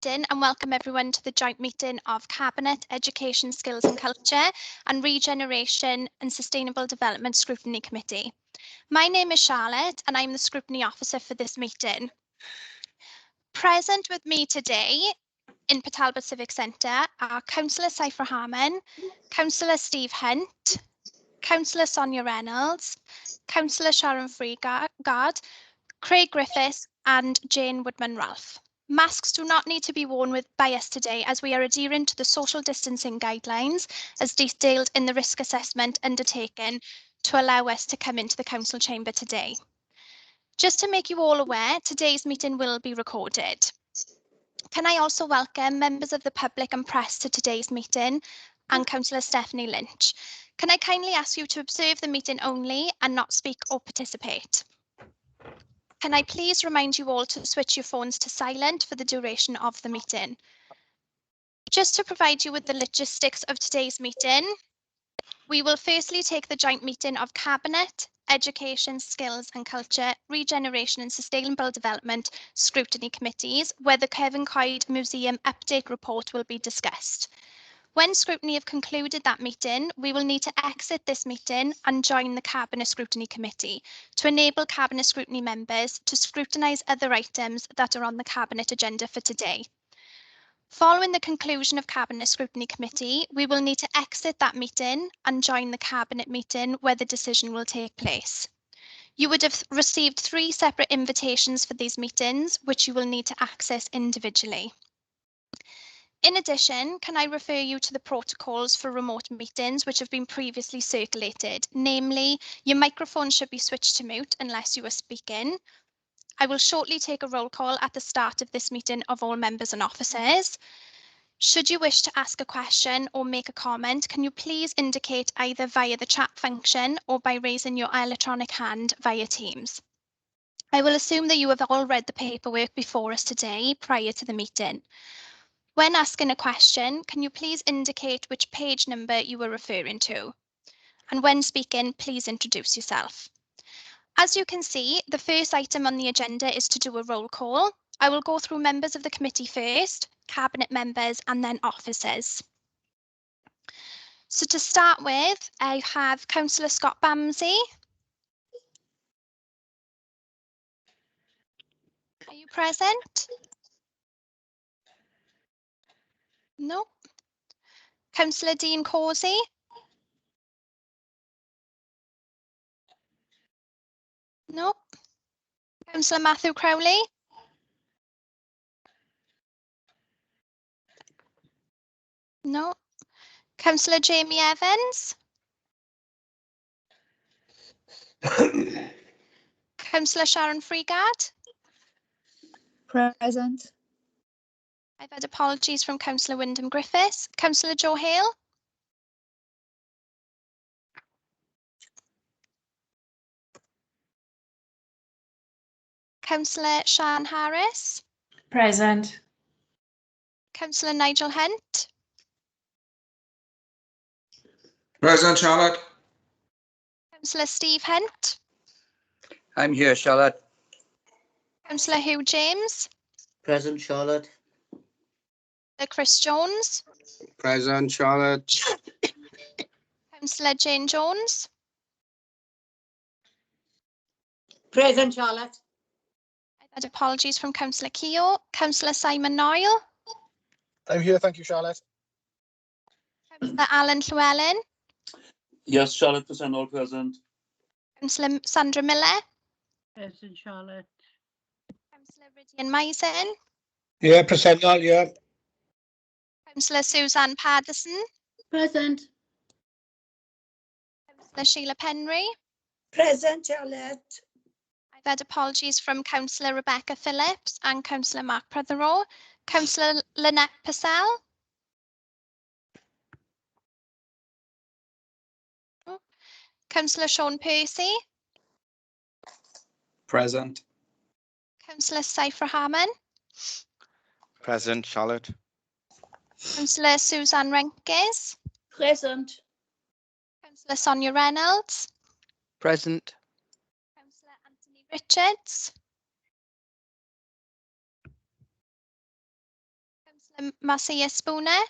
And welcome everyone to the joint meeting of Cabinet, Education, Skills and Culture and Regeneration and Sustainable Development Scrutiny Committee. My name is Charlotte and I'm the Scrutiny Officer for this meeting. Present with me today in Talbot Civic Centre are Councillor Cypher Harmon, Councillor Steve Hunt, Councillor Sonia Reynolds, Councillor Sharon Freegard, Craig Griffiths and Jane Woodman-Ralph. Masks do not need to be worn by us today as we are adhering to the social distancing guidelines as detailed in the risk assessment undertaken to allow us to come into the council chamber today. Just to make you all aware, today's meeting will be recorded. Can I also welcome members of the public and press to today's meeting and Councillor Stephanie Lynch. Can I kindly ask you to observe the meeting only and not speak or participate? Can I please remind you all to switch your phones to silent for the duration of the meeting? Just to provide you with the logistics of today's meeting, we will firstly take the joint meeting of Cabinet, Education, Skills and Culture, Regeneration and Sustainable Development Scrutiny Committees, where the Coed Museum Update Report will be discussed. When Scrutiny have concluded that meeting, we will need to exit this meeting and join the Cabinet Scrutiny Committee to enable Cabinet Scrutiny members to scrutinise other items that are on the Cabinet agenda for today. Following the conclusion of Cabinet Scrutiny Committee, we will need to exit that meeting and join the Cabinet meeting where the decision will take place. You would have received 3 separate invitations for these meetings, which you will need to access individually. In addition, can I refer you to the protocols for remote meetings which have been previously circulated, namely, your microphone should be switched to mute unless you are speaking. I will shortly take a roll call at the start of this meeting of all members and officers. Should you wish to ask a question or make a comment, can you please indicate either via the chat function or by raising your electronic hand via Teams. I will assume that you have all read the paperwork before us today prior to the meeting. When asking a question, can you please indicate which page number you are referring to? And when speaking, please introduce yourself. As you can see, the first item on the agenda is to do a roll call. I will go through members of the committee first, Cabinet members, and then officers. So to start with, I have Councillor Scott Bamsey. Are you present? No. Councillor Dean Causey. No. Councillor Matthew Crowley. No. Councillor Jamie Evans. Councillor Sharon Freegard. Present. I've had apologies from Councillor Wyndham Griffiths. Councillor Joe Hale. Councillor Sian Harris. Present. Councillor Nigel Hunt. Present, Charlotte. Councillor Steve Hunt. I'm here, Charlotte. Councillor Hugh James. Present, Charlotte. Chris Jones. Present, Charlotte. Councillor Jane Jones. Present, Charlotte. I've had apologies from Councillor Keogh. Councillor Simon Noyle. I'm here, thank you, Charlotte. Councillor Alan Llewellyn. Yes, Charlotte, all present. Councillor Sandra Miller. Present, Charlotte. Councillor Rydian Mason. Yeah, present, all, yeah. Councillor Suzanne Paddison. Present. Councillor Sheila Penry. Present, Charlotte. I've had apologies from Councillor Rebecca Phillips and Councillor Mark Prothero. Councillor Lynette Purcell. Councillor Sean Percy. Present. Councillor Cypher Harmon. Present, Charlotte. Councillor Suzanne Renkes. Present. Councillor Sonia Reynolds. Present. Councillor Anthony Richards. Marcia Spooner,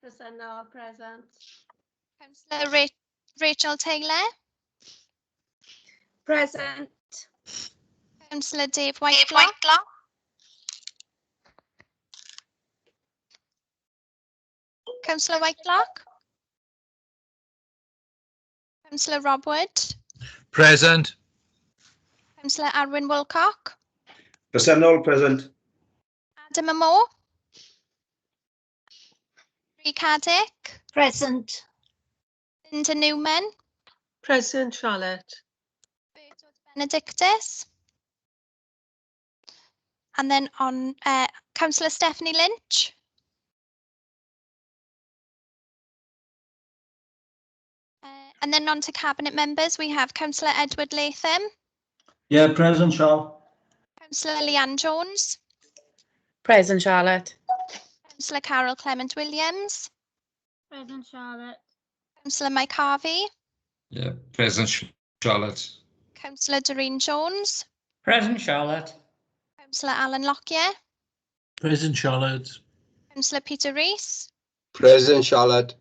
Presennol, present. Councillor Rachel Taylor, Present. Councillor Dave Whitelock, Councillor Whitelock, Councillor Rob Wood, Present. Councillor Arwyn Wilcock, Presennol present. Adam Moore, Rhys Caddick, Present. Linda Newman, Present, Charlotte. Bertod Benedictus, and then on Councillor Stephanie Lynch, and then on to cabinet members, we have Councillor Edward Latham, Yeah, present, Charlotte. Councillor Leanne Jones, Present, Charlotte. Councillor Carol Clement Williams, Present, Charlotte. Councillor Mike Harvey, Yeah, present, Charlotte. Councillor Doreen Jones, Present, Charlotte. Councillor Alan Lockyer, Present, Charlotte. Councillor Peter Rees, Present, Charlotte.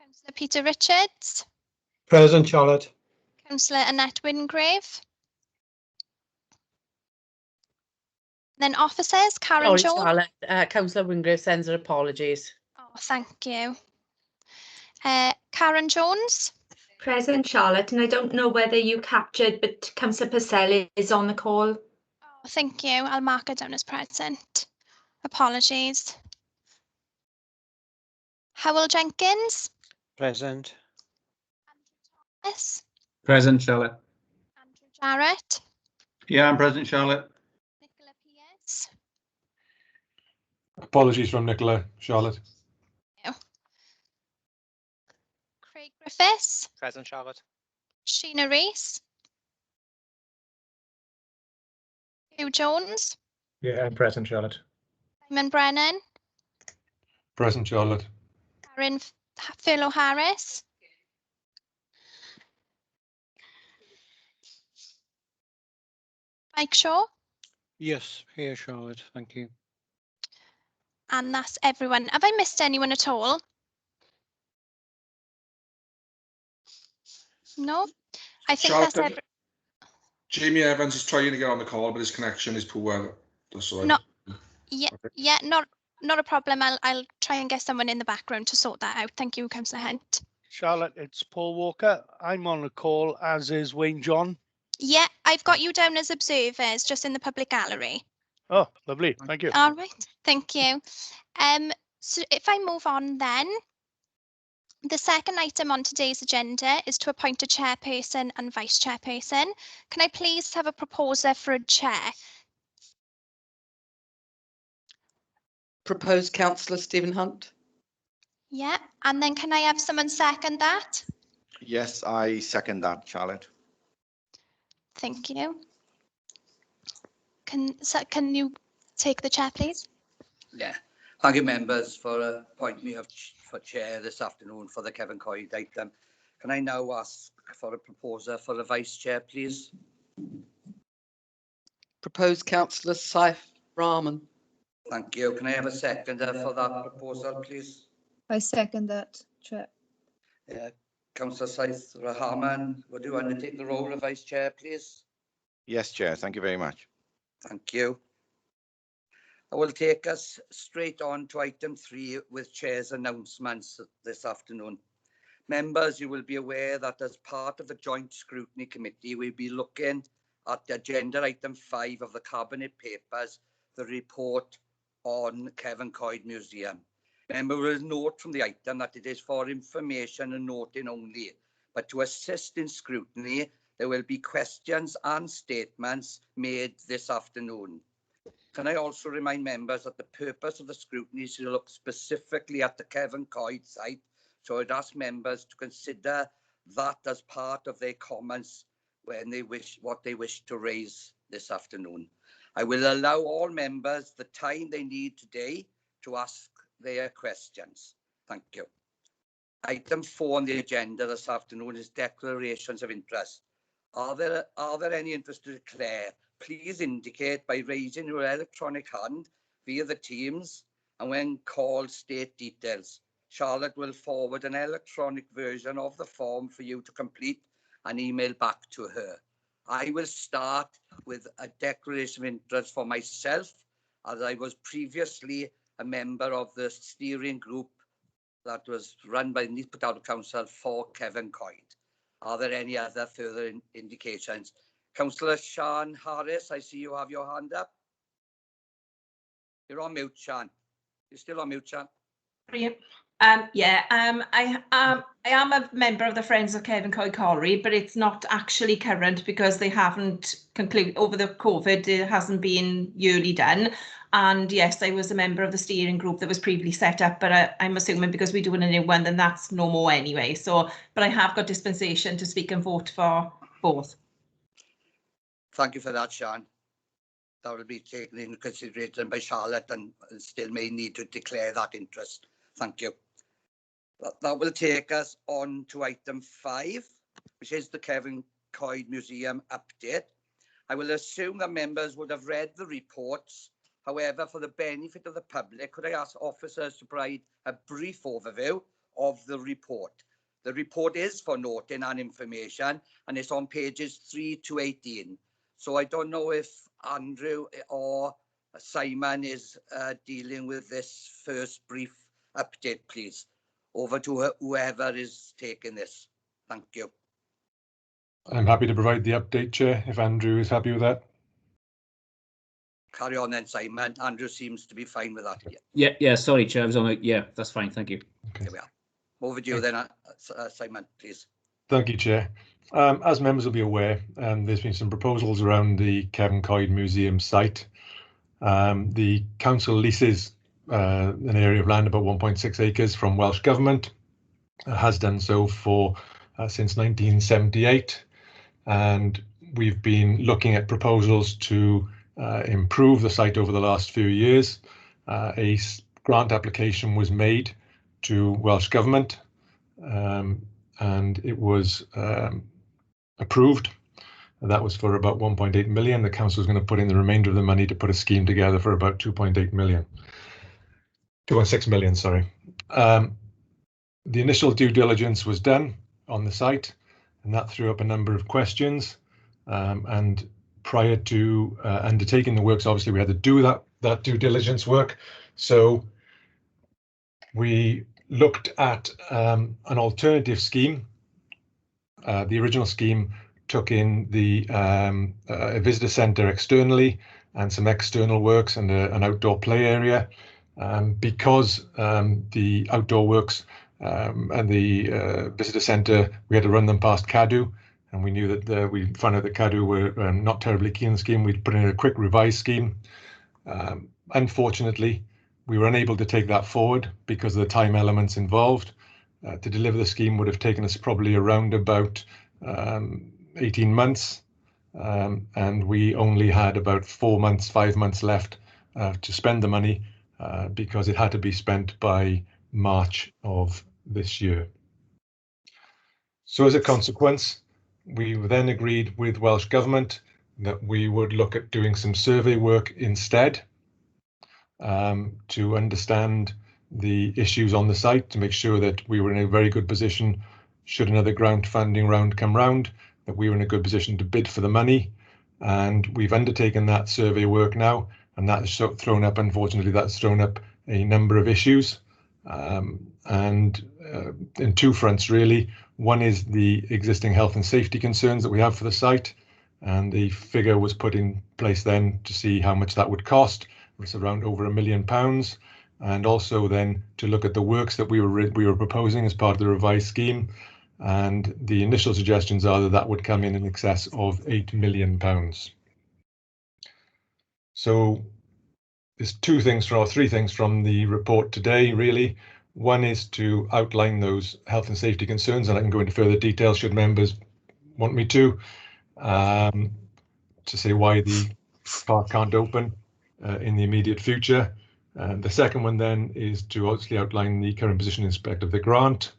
Councillor Peter Richards, Present, Charlotte. Councillor Annette Wingrave. Then officers, Karen Sorry, Jones. Charlotte. Councillor Wingrave sends her apologies. Oh, thank you. Karen Jones, Present, Charlotte, and I don't know whether you captured, but Councillor Purcell is on the call. oh, thank you. I'll mark her down as present. Apologies. Howell Jenkins, Present. yes. Present, Charlotte. Andrew Jarrett, Yeah, I'm present, Charlotte. Nicola Pierce, Apologies from Nicola, Charlotte. Craig Griffiths, Present, Charlotte. Sheena Rees, Hugh Jones, Yeah, I'm present, Charlotte. Simon Brennan, Present, Charlotte. Karen Philo Harris, Mike Shaw, Yes, here, Charlotte. Thank you. and that's everyone. Have I missed anyone at all? No, I think Charlotte, that's every. Jamie Evans is trying to get on the call, but his connection is poor. That's all right. No. Yeah, not a problem. I'll try and get someone in the background to sort that out. Thank you, Councillor Hunt. Charlotte, it's Paul Walker. I'm on the call, as is Wayne John. Yeah, I've got you down as observers, just in the public gallery. Oh, lovely. Thank you. All right, thank you. So if I move on then, the second item on today's agenda is to appoint a chairperson and vice chairperson. Can I please have a proposer for a chair? Proposed Councillor Stephen Hunt. Yeah, and then can I have someone second that? Yes, I second that, Charlotte. Thank you. Can you take the chair, please? Yeah. Thank you, members, for appointing me for chair this afternoon for the Kevin Coed item. Can I now ask for a proposer for the vice chair, please? Proposed Councillor Saif Rahman. Thank you. Can I have a seconder for that proposal, please? I second that, Chair. Councillor Saif Rahman, would you undertake the role of vice chair, please? Yes, Chair. Thank you very much. Thank you. I will take us straight on to item 3 with Chair's announcements this afternoon. Members, you will be aware that as part of the Joint Scrutiny Committee, we'll be looking at the agenda item 5 of the Cabinet Papers, the report on Kevin Coed Museum. Members will note from the item that it is for information and noting only, but to assist in scrutiny, there will be questions and statements made this afternoon. Can I also remind members that the purpose of the scrutiny is to look specifically at the Kevin Coed site, so I'd ask members to consider that as part of their comments when they wish to raise this afternoon. I will allow all members the time they need today to ask their questions. Thank you. Item 4 on the agenda this afternoon is declarations of interest. Are there any interest to declare? Please indicate by raising your electronic hand via the Teams and when called, state details. Charlotte will forward an electronic version of the form for you to complete and email back to her. I will start with a declaration of interest for myself, as I was previously a member of the steering group that was run by Neath Council for Cefn Coed. Are there any other further indications? Councillor Sian Harris, I see you have your hand up. You're on mute, Sian. You're still on mute, Sian. I am a member of the Friends of Cefn Coed Colliery, but it's not actually current because they haven't concluded over the COVID. It hasn't been yearly done. And yes, I was a member of the steering group that was previously set up, but I'm assuming because we're doing a new one, then that's no more anyway. So, but I have got dispensation to speak and vote for both. Thank you for that, Sian. That will be taken into consideration by Charlotte and still may need to declare that interest. Thank you. That will take us on to item 5, which is the Cefn Coed Museum update. I will assume that members would have read the reports. However, for the benefit of the public, could I ask officers to provide a brief overview of the report? The report is for noting and information, and it's on pages 3 to 18. So I don't know if Andrew or Simon is dealing with this first brief update, please. Over to whoever is taking this. Thank you. I'm happy to provide the update, Chair, if Andrew is happy with that. Carry on then, Simon. Andrew seems to be fine with that. Yeah, sorry, Chair. I was on yeah, that's fine. Thank you. Okay. There we are. Over to you then, Simon, please. Thank you, Chair. As members will be aware, there's been some proposals around the Cefn Coed Museum site. The council leases an area of land about 1.6 acres from Welsh Government, has done so for since 1978, and we've been looking at proposals to improve the site over the last few years. A grant application was made to Welsh Government, and it was approved. That was for about 1.8 million. The council is going to put in the remainder of the money to put a scheme together for about 2.8 million. 2.6 million, sorry. The initial due diligence was done on the site, and that threw up a number of questions. And prior to undertaking the works, obviously we had to do that due diligence work. So we looked at an alternative scheme. The original scheme took in the a visitor centre externally and some external works and an outdoor play area. Because the outdoor works and the visitor centre, we had to run them past CADU, and we knew that we found out that CADU were not terribly keen on the scheme. We'd put in a quick revised scheme. Unfortunately, we were unable to take that forward because of the time elements involved. To deliver the scheme would have taken us probably around about 18 months, and we only had about 5 months left to spend the money because it had to be spent by March of this year. So as a consequence, we then agreed with Welsh Government that we would look at doing some survey work instead to understand the issues on the site, to make sure that we were in a very good position should another grant funding round come round, that we were in a good position to bid for the money. And we've undertaken that survey work now, and that has thrown up, unfortunately, that's thrown up a number of issues, and in two fronts really. One is the existing health and safety concerns that we have for the site, and the figure was put in place then to see how much that would cost. It's around over £1 million, and also then to look at the works that we were proposing as part of the revised scheme, and the initial suggestions are that that would come in excess of £8 million. So there's three things from the report today, really. One is to outline those health and safety concerns, and I can go into further detail should members want me to say why the park can't open in the immediate future. The second one then is to obviously outline the current position in respect of the grant.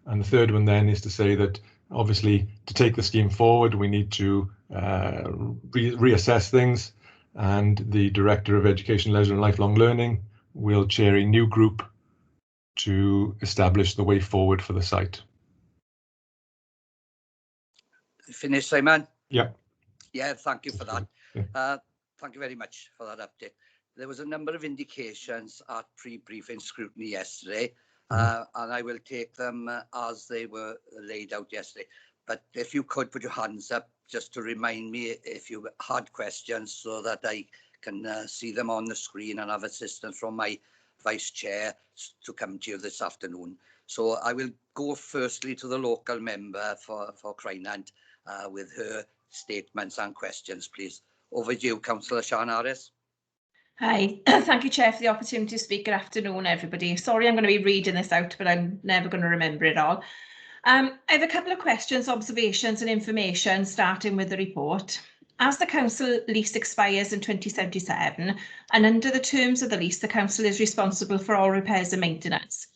And the third one then is to say that obviously to take the scheme forward, we need to reassess things. And the Director of Education, Leisure and Lifelong Learning we'll chair a new group to establish the way forward for the site. Finished, Simon? Yeah. Yeah, thank you for that. Yeah. Thank you very much for that update. There was a number of indications at pre-briefing scrutiny yesterday, and I will take them as they were laid out yesterday. But if you could put your hands up just to remind me if you had questions so that I can see them on the screen and have assistance from my Vice Chair to come to you this afternoon. So I will go firstly to the local member for Crynant with her statements and questions, please. Over to you, Councillor Sian Harris. Hi, thank you, Chair, for the opportunity to speak. Good afternoon, everybody. Sorry, I'm going to be reading this out, but I'm never going to remember it all. I have a couple of questions, observations and information, starting with the report. As the council lease expires in 2077, and under the terms of the lease, the council is responsible for all repairs and maintenance.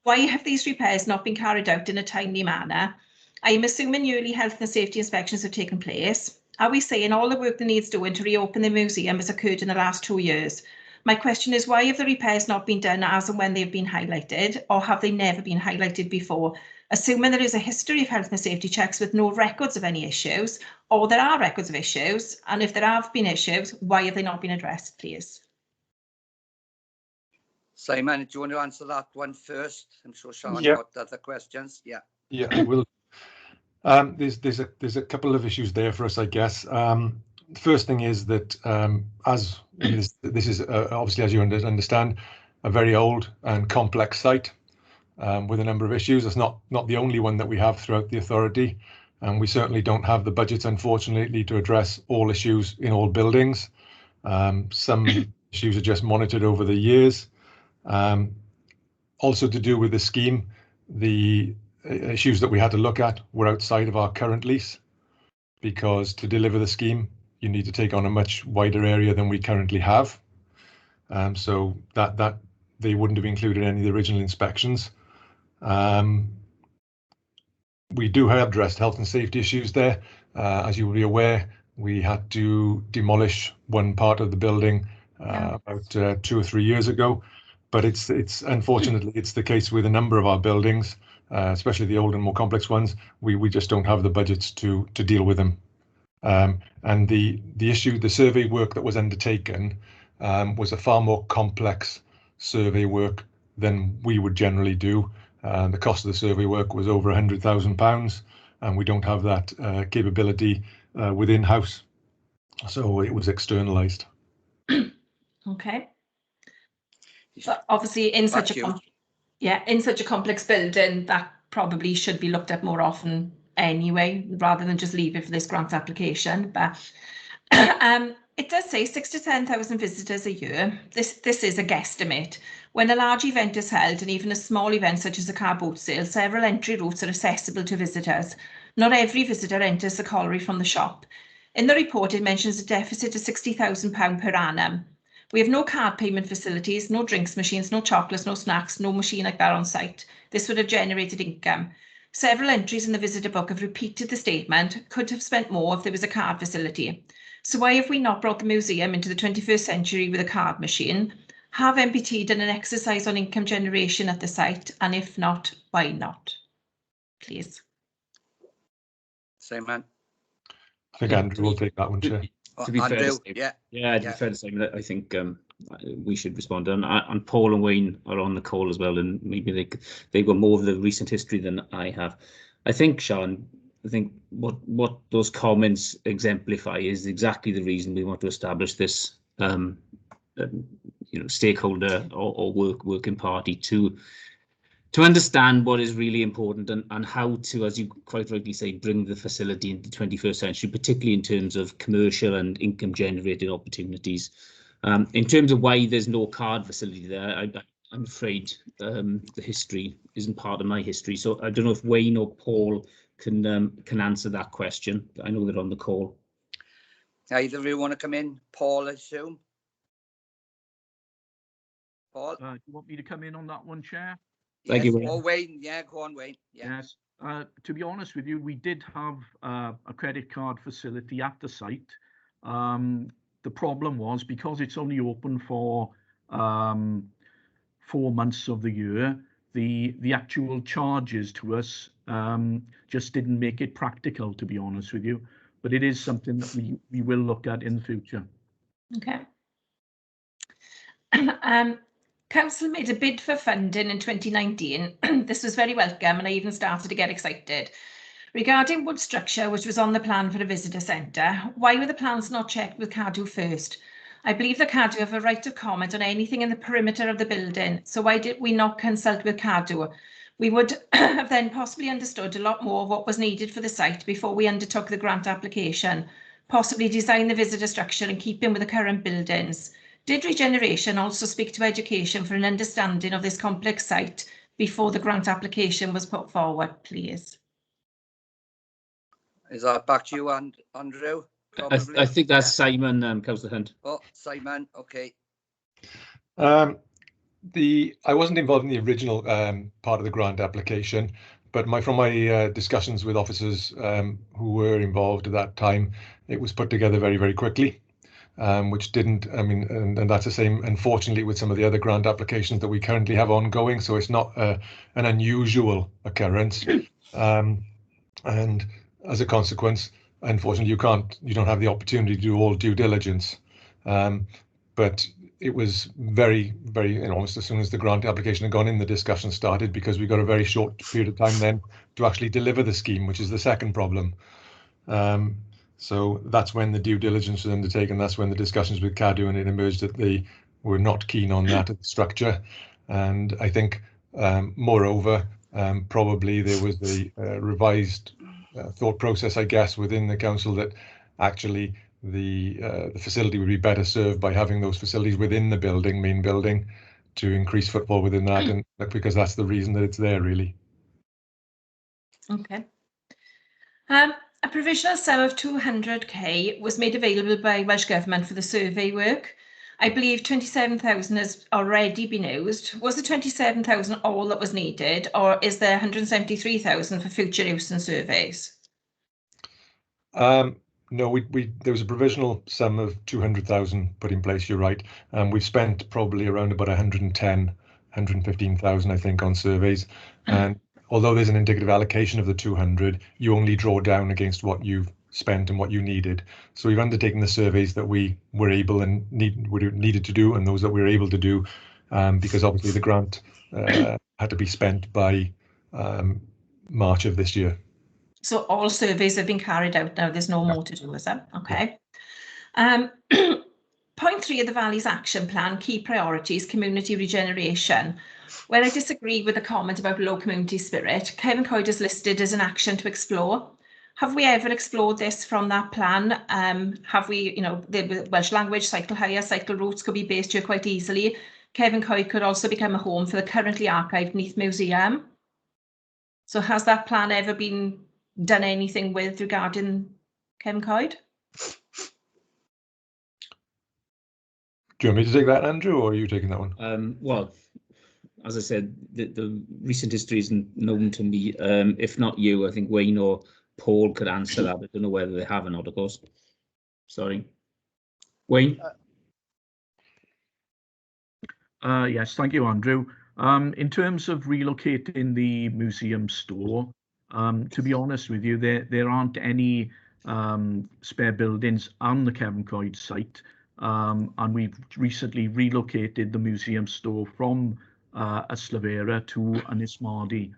Why have these repairs not been carried out in a timely manner? I am assuming yearly health and safety inspections have taken place. Are we saying all the work that needs doing to reopen the museum has occurred in the last 2 years? My question is, why have the repairs not been done as and when they've been highlighted, or have they never been highlighted before? Assuming there is a history of health and safety checks with no records of any issues, or there are records of issues, and if there have been issues, why have they not been addressed, please? Simon, do you want to answer that one first? I'm sure Sian got other questions. Yeah. Yeah, I will. There's a couple of issues there for us, I guess. The first thing is that as this is obviously, as you understand, a very old and complex site with a number of issues. It's not the only one that we have throughout the authority, and we certainly don't have the budgets, unfortunately, to address all issues in all buildings. Some issues are just monitored over the years. Also to do with the scheme, the issues that we had to look at were outside of our current lease, because to deliver the scheme, you need to take on a much wider area than we currently have. So that they wouldn't have included any of the original inspections. We do have addressed health and safety issues there. As you will be aware, we had to demolish one part of the building about 2 or 3 years ago. But it's unfortunately, it's the case with a number of our buildings, especially the old and more complex ones. We just don't have the budgets to deal with them. And the issue, the survey work that was undertaken was a far more complex survey work than we would generally do. The cost of the survey work was over £100,000, and we don't have that capability within house. So it was externalized. Okay. But obviously, in such a complex building, that probably should be looked at more often anyway, rather than just leave it for this grant application. But it does say 6 to 10,000 visitors a year. This is a guesstimate. When a large event is held, and even a small event such as a car boat sale, several entry routes are accessible to visitors. Not every visitor enters the colliery from the shop. In the report, it mentions a deficit of £60,000 per annum. We have no card payment facilities, no drinks machines, no chocolates, no snacks, no machine like that on site. This would have generated income. Several entries in the visitor book have repeated the statement, could have spent more if there was a card facility. So why have we not brought the museum into the 21st century with a card machine? Have MPT done an exercise on income generation at the site? And if not, why not? Please. Simon. I think Andrew will take that one, Chair. To be fair, to say, I think we should respond. And Paul and Wayne are on the call as well, and maybe they've got more of the recent history than I have. I think, Sian, what those comments exemplify is exactly the reason we want to establish this, stakeholder or working party to understand what is really important and how to, as you quite rightly say, bring the facility into the 21st century, particularly in terms of commercial and income generated opportunities. In terms of why there's no card facility there, I'm afraid the history isn't part of my history. So I don't know if Wayne or Paul can answer that question. I know they're on the call. Either of you want to come in? Paul, I assume. Paul? Do you want me to come in on that one, Chair? Thank you, Wayne. Oh, Wayne. Yeah, go on, Wayne. Yeah. Yes. To be honest with you, we did have a credit card facility at the site. The problem was, because it's only open for 4 months of the year, the actual charges to us just didn't make it practical, to be honest with you. But it is something that we will look at in the future. Okay. Council made a bid for funding in 2019. This was very welcome, and I even started to get excited. Regarding wood structure, which was on the plan for a visitor centre, why were the plans not checked with Cadw first? I believe the Cadw have a right of comment on anything in the perimeter of the building, so why did we not consult with Cadw? We would have then possibly understood a lot more of what was needed for the site before we undertook the grant application, possibly design the visitor structure and keep in with the current buildings. Did Regeneration also speak to education for an understanding of this complex site before the grant application was put forward, please? Is that back to you, Andrew? I think that's Simon, Councillor Hunt. Oh, Simon, okay. I wasn't involved in the original part of the grant application, but from my discussions with officers who were involved at that time, it was put together very, very quickly, which didn't, and that's the same, unfortunately, with some of the other grant applications that we currently have ongoing. So it's not an unusual occurrence. And as a consequence, unfortunately, you don't have the opportunity to do all due diligence. But it was very, very, almost as soon as the grant application had gone in, the discussion started, because we got a very short period of time then to actually deliver the scheme, which is the second problem. So that's when the due diligence was undertaken. That's when the discussions with Cadw, and it emerged that they were not keen on that structure. And I think, moreover, probably there was a revised thought process, I guess, within the council that actually the facility would be better served by having those facilities within the main building, to increase footfall within that, and because that's the reason that it's there, really. Okay. A provisional sum of 200k was made available by Welsh Government for the survey work. I believe 27,000 has already been used. Was the 27,000 all that was needed, or is there 173,000 for future use and surveys? No, there was a provisional sum of 200,000 put in place, you're right. We've spent probably around about 115,000, I think, on surveys. And although there's an indicative allocation of the 200, you only draw down against what you've spent and what you needed. So we've undertaken the surveys that we were able and needed to do, and those that we were able to do, because obviously the grant had to be spent by March of this year. So all surveys have been carried out now, there's no more to do, is there? Okay. Point 3 of the Valley's action plan, key priorities, community regeneration. Where I disagree with the comment about low community spirit, Cefn Coed is listed as an action to explore. Have we ever explored this from that plan? Have we, the Welsh language, cycle hire, cycle routes could be based here quite easily. Cefn Coed could also become a home for the currently archived Neath Museum. So has that plan ever been done anything with regarding Cefn Coed? Do you want me to take that, Andrew, or are you taking that one? Well, as I said, the recent history isn't known to me. If not you, I think Wayne or Paul could answer that. I don't know whether they have or not, of course. Sorry. Wayne? Yes, thank you, Andrew. In terms of relocating the museum store, to be honest with you, there aren't any spare buildings on the Cefn Coed site, and we've recently relocated the museum store from Yslavera to Ynysmodi.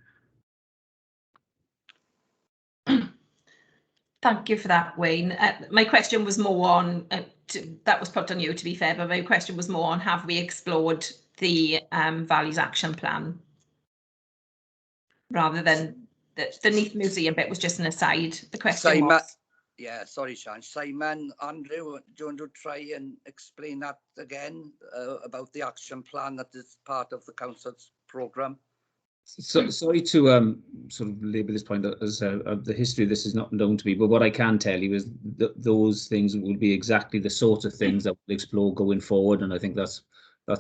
Thank you for that, Wayne. My question was more on, that was put on you, to be fair, but my question was more on, have we explored the Valley's action plan? Rather than the Neath Museum bit was just an aside. The question Simon, was... Yeah, sorry, Sean. Simon, Andrew, do you want to try and explain that again about the action plan that is part of the council's programme? So, sorry to sort of labour this point, as the history of this is not known to me, but what I can tell you is that those things will be exactly the sort of things that we'll explore going forward, and I think that's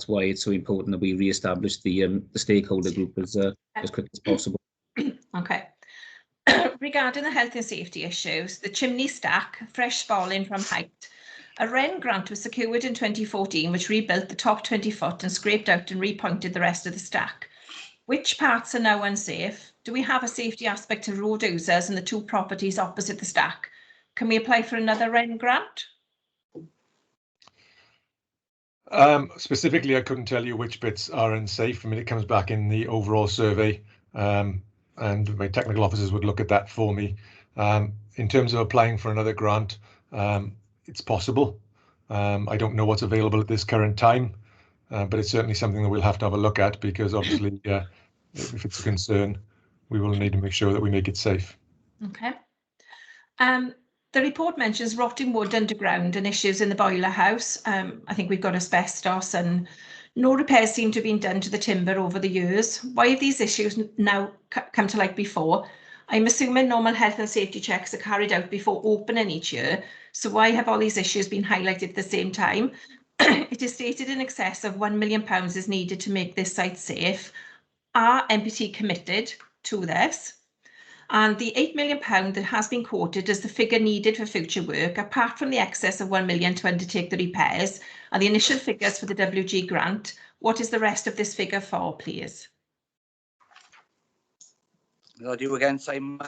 why it's so important that we re-establish the stakeholder group as quick as possible. Okay. Regarding the health and safety issues, the chimney stack, fresh spalling from height, A Wren grant was secured in 2014, which rebuilt the top 20 foot and scraped out and repointed the rest of the stack. Which parts are now unsafe? Do we have a safety aspect to road users and the two properties opposite the stack? Can we apply for another Wren grant? Specifically, I couldn't tell you which bits are unsafe. I mean, it comes back in the overall survey, and my technical officers would look at that for me. In terms of applying for another grant, it's possible. I don't know what's available at this current time, but it's certainly something that we'll have to have a look at, because obviously, if it's a concern, we will need to make sure that we make it safe. Okay. The report mentions rotting wood underground and issues in the boiler house. I think we've got asbestos and no repairs seem to have been done to the timber over the years. Why have these issues now come to light before? I'm assuming normal health and safety checks are carried out before opening each year. So why have all these issues been highlighted at the same time? It is stated in excess of £1 million is needed to make this site safe. Are MPT committed to this? And the £8 million that has been quoted as the figure needed for future work, apart from the excess of £1 million to undertake the repairs and the initial figures for the WG grant, what is the rest of this figure for, please? I'll do again, Simon.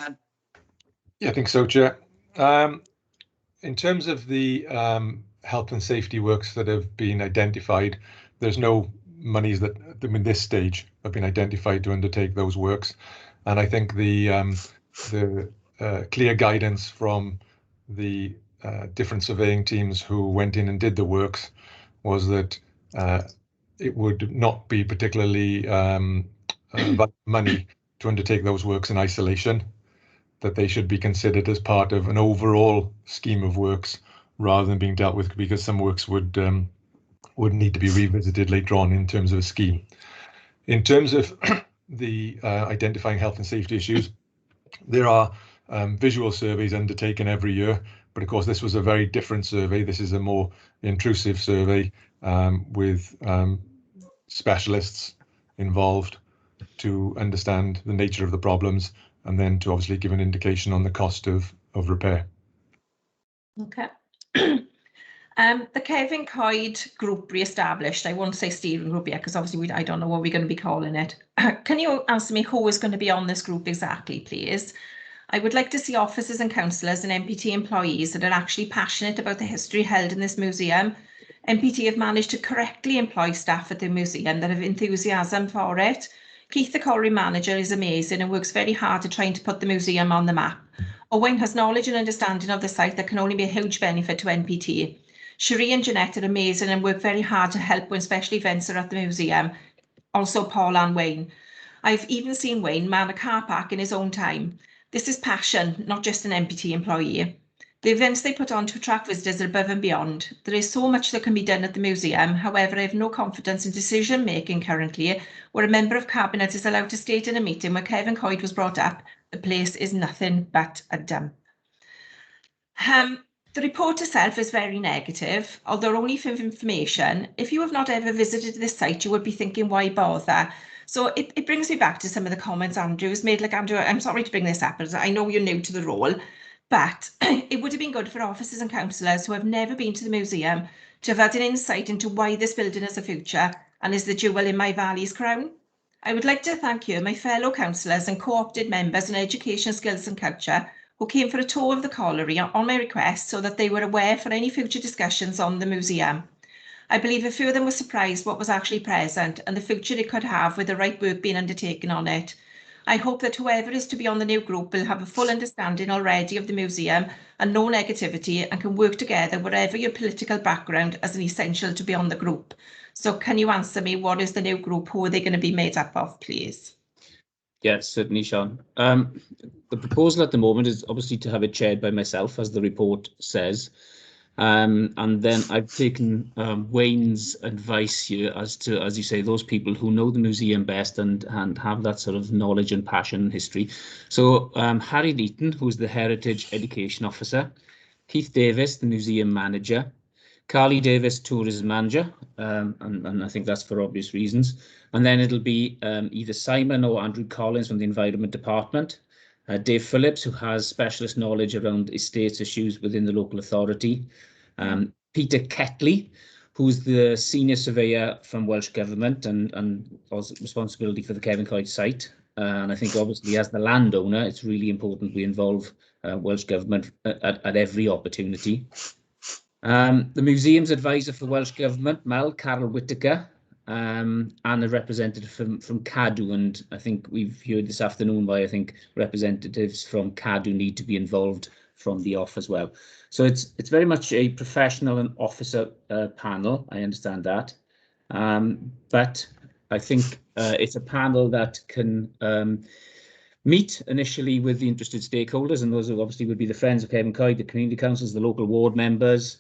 Yeah, I think so, Chair. In terms of the health and safety works that have been identified, there's no monies that in this stage have been identified to undertake those works. And I think the clear guidance from the different surveying teams who went in and did the works was that it would not be particularly money to undertake those works in isolation, that they should be considered as part of an overall scheme of works rather than being dealt with, because some works would need to be revisited later on in terms of a scheme. In terms of the identifying health and safety issues, there are visual surveys undertaken every year, but of course this was a very different survey. This is a more intrusive survey with specialists involved to understand the nature of the problems and then to obviously give an indication on the cost of repair. Okay. The Cefn Coed group re-established. I won't say steering group yet because obviously I don't know what we're going to be calling it. Can you answer me who is going to be on this group exactly, please? I would like to see officers and councillors and MPT employees that are actually passionate about the history held in this museum. MPT have managed to correctly employ staff at the museum that have enthusiasm for it. Keith, the colliery manager, is amazing and works very hard at trying to put the museum on the map. Owain has knowledge and understanding of the site that can only be a huge benefit to MPT. Cherie and Jeanette are amazing and work very hard to help when special events are at the museum. Also Paul and Wayne. I've even seen Wayne man a car park in his own time. This is passion, not just an MPT employee. The events they put on to attract visitors are above and beyond. There is so much that can be done at the museum. However, I have no confidence in decision making currently, where a member of cabinet is allowed to state in a meeting where Cefn Coed was brought up, the place is nothing but a dump. The report itself is very negative, although only for information. If you have not ever visited this site, you would be thinking, why bother? So it brings me back to some of the comments Andrew's made. Like, Andrew, I'm sorry to bring this up, as I know you're new to the role, but it would have been good for officers and councillors who have never been to the museum to have had an insight into why this building has a future and is the jewel in my valley's crown. I would like to thank you, my fellow councillors and co-opted members in Education, Skills and Culture, who came for a tour of the colliery on my request so that they were aware for any future discussions on the museum. I believe a few of them were surprised what was actually present and the future it could have with the right work being undertaken on it. I hope that whoever is to be on the new group will have a full understanding already of the museum and no negativity and can work together wherever your political background as an essential to be on the group. So can you answer me, what is the new group? Who are they going to be made up of, please? Yes, certainly, Sean. The proposal at the moment is obviously to have it chaired by myself, as the report says. And then I've taken Wayne's advice here as to, as you say, those people who know the museum best and have that sort of knowledge and passion and history. So Harry Neath, who's the Heritage Education Officer, Keith Davis, the museum manager, Carly Davis, tourism manager, and I think that's for obvious reasons. And then it'll be either Simon or Andrew Collins from the Environment Department, Dave Phillips, who has specialist knowledge around estates issues within the local authority, Peter Ketley, who's the senior surveyor from Welsh Government and has responsibility for the Cefn Coed site. And I think obviously as the landowner, it's really important we involve Welsh Government at every opportunity. The museum's advisor for Welsh Government, Mel, Carol Whittaker, and a representative from Cadw, and I think we've heard this afternoon why I think representatives from Cadw need to be involved from the off as well. So it's very much a professional and officer panel, I understand that, but I think it's a panel that can meet initially with the interested stakeholders, and those obviously would be the Friends of Cefn Coed, the community councils, the local ward members,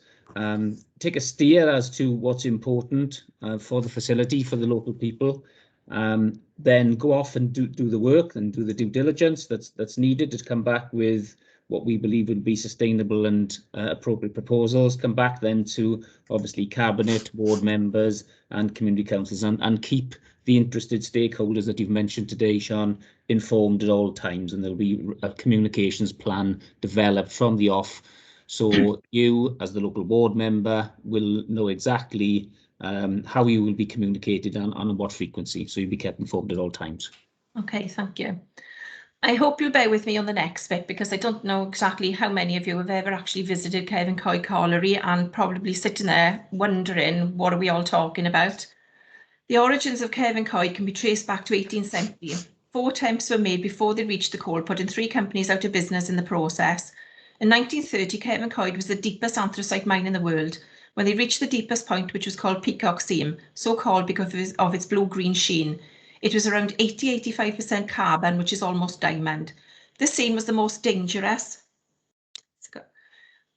take a steer as to what's important for the facility, for the local people, then go off and do the work and do the due diligence that's needed to come back with what we believe would be sustainable and appropriate proposals, come back then to obviously cabinet, ward members and community councils, and keep the interested stakeholders that you've mentioned today, Sean, informed at all times, and there'll be a communications plan developed from the off. So you, as the local ward member, will know exactly how you will be communicated and on what frequency. So you'll be kept informed at all times. Okay, thank you. I hope you'll bear with me on the next bit, because I don't know exactly how many of you have ever actually visited Cefn Coed Colliery and probably sitting there wondering, what are we all talking about? The origins of Cefn Coed can be traced back to 1870. 4 attempts were made before they reached the coal, putting 3 companies out of business in the process. In 1930, Cefn Coed was the deepest anthracite mine in the world. When they reached the deepest point, which was called Peacock Seam, so called because of its blue-green sheen, it was around 80–85% carbon, which is almost diamond. This seam was the most dangerous,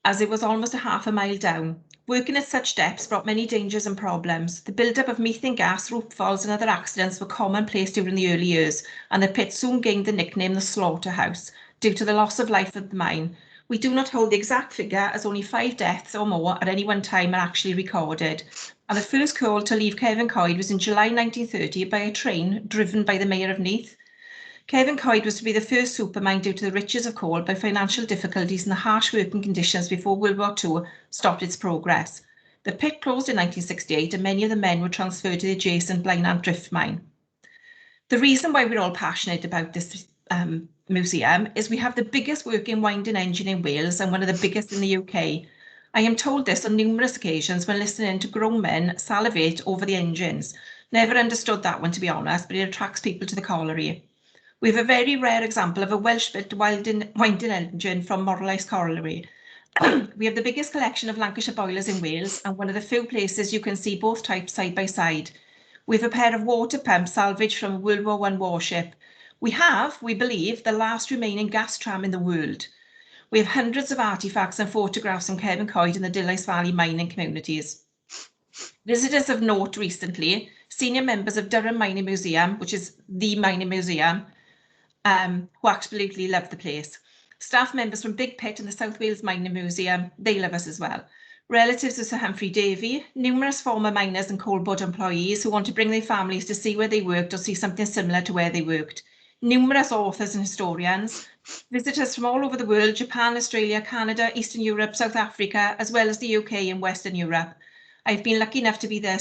as it was almost a half a mile down. Working at such depths brought many dangers and problems. The build-up of methane gas, roof falls and other accidents were commonplace during the early years, and the pit soon gained the nickname the Slaughterhouse, due to the loss of life at the mine. We do not hold the exact figure, as only 5 deaths or more at any one time are actually recorded. And the first coal to leave Cefn Coed was in July 1930 by a train driven by the Mayor of Neath. Cefn Coed was to be the first super mine due to the riches of coal, by financial difficulties and the harsh working conditions before World War II stopped its progress. The pit closed in 1968 and many of the men were transferred to the adjacent Blaenau Drift mine. The reason why we're all passionate about this museum is we have the biggest working winding engine in Wales and one of the biggest in the UK. I am told this on numerous occasions when listening to grown men salivate over the engines. Never understood that one, to be honest, but it attracts people to the colliery. We have a very rare example of a Welsh-built winding engine from Morlais Colliery. We have the biggest collection of Lancashire boilers in Wales and one of the few places you can see both types side by side. We have a pair of water pumps salvaged from a World War I warship. We have, we believe, the last remaining gas tram in the world. We have hundreds of artefacts and photographs from Cefn Coed and the Dillais Valley mining communities. Visitors of note recently, senior members of Durham Mining Museum, which is the mining museum, who absolutely love the place. Staff members from Big Pit and the South Wales Mining Museum, they love us as well. Relatives of Sir Humphrey Davy, numerous former miners and coal board employees who want to bring their families to see where they worked or see something similar to where they worked. Numerous authors and historians, visitors from all over the world, Japan, Australia, Canada, Eastern Europe, South Africa, as well as the UK and Western Europe. I've been lucky enough to be there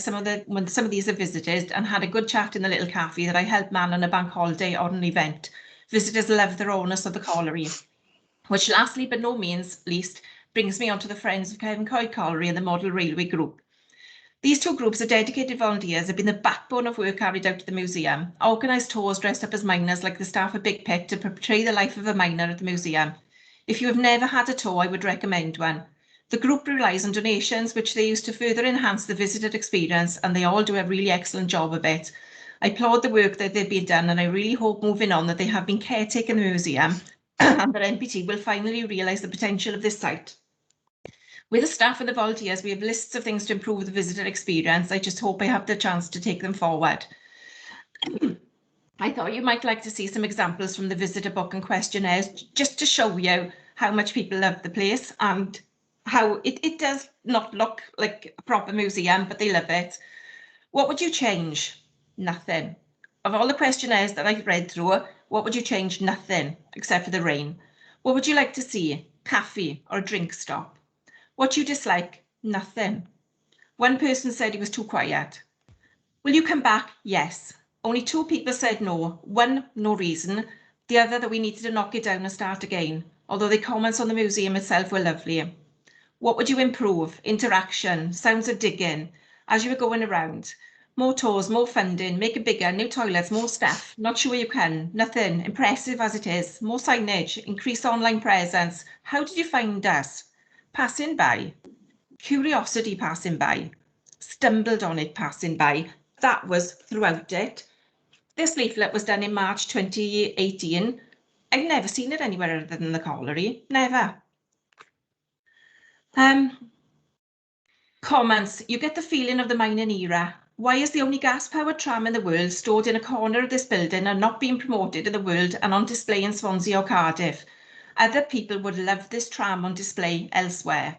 when some of these have visited and had a good chat in the little cafe that I helped man on a bank holiday or an event. Visitors love the rawness of the colliery. Which lastly, but no means least, brings me on to the Friends of Cefn Coed Colliery and the Model Railway Group. These 2 groups of dedicated volunteers have been the backbone of work carried out at the museum. Organised tours dressed up as miners like the staff of Big Pit to portray the life of a miner at the museum. If you have never had a tour, I would recommend one. The group relies on donations, which they use to further enhance the visitor experience, and they all do a really excellent job of it. I applaud the work that they've been done, and I really hope moving on that they have been caretaking the museum and that NPT will finally realise the potential of this site. With the staff and the volunteers, we have lists of things to improve the visitor experience. I just hope I have the chance to take them forward. I thought you might like to see some examples from the visitor book and questionnaires, just to show you how much people love the place and how it does not look like a proper museum, but they love it. What would you change? Nothing. Of all the questionnaires that I've read through, what would you change? Nothing, except for the rain. What would you like to see? Cafe or a drink stop? What you dislike? Nothing. One person said he was too quiet. Will you come back? Yes. Only 2 people said no. One, no reason. The other, that we needed to knock it down and start again, although the comments on the museum itself were lovely. What would you improve? Interaction, sounds of digging, as you were going around. More tours, more funding, make it bigger, new toilets, more staff. Not sure you can. Nothing. Impressive as it is. More signage, increased online presence. How did you find us? Passing by. Curiosity passing by. Stumbled on it passing by. That was throughout it. This leaflet was done in March 2018. I've never seen it anywhere other than the colliery. Never. Comments. You get the feeling of the mining era. Why is the only gas-powered tram in the world stored in a corner of this building and not being promoted in the world and on display in Swansea or Cardiff? Other people would love this tram on display elsewhere.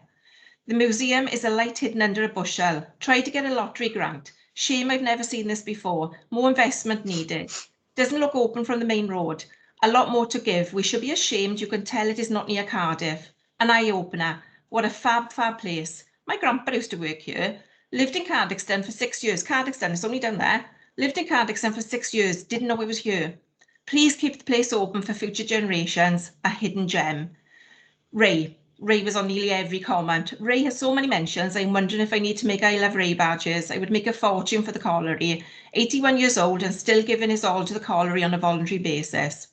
The museum is a light hidden under a bushel. Try to get a lottery grant. Shame I've never seen this before. More investment needed. Doesn't look open from the main road. A lot more to give. We should be ashamed. You can tell it is not near Cardiff. An eye-opener. What a fab place. My grandpa used to work here. Lived in Cardickston for 6 years. Cardickston is only down there. Lived in Cardickston for 6 years. Didn't know it was here. Please keep the place open for future generations. A hidden gem. Ray. Ray was on nearly every comment. Ray has so many mentions. I'm wondering if I need to make I Love Ray badges. I would make a fortune for the colliery. 81 years old and still giving his all to the colliery on a voluntary basis.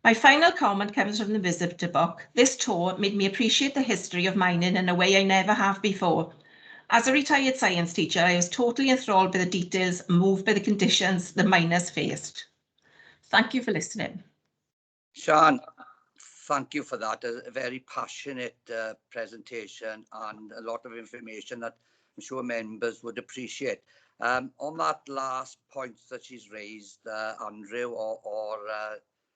My final comment comes from the visitor book. This tour made me appreciate the history of mining in a way I never have before. As a retired science teacher, I was totally enthralled by the details, moved by the conditions the miners faced. Thank you for listening. Sian, thank you for that. A very passionate presentation and a lot of information that I'm sure members would appreciate. On that last point that she's raised, Andrew or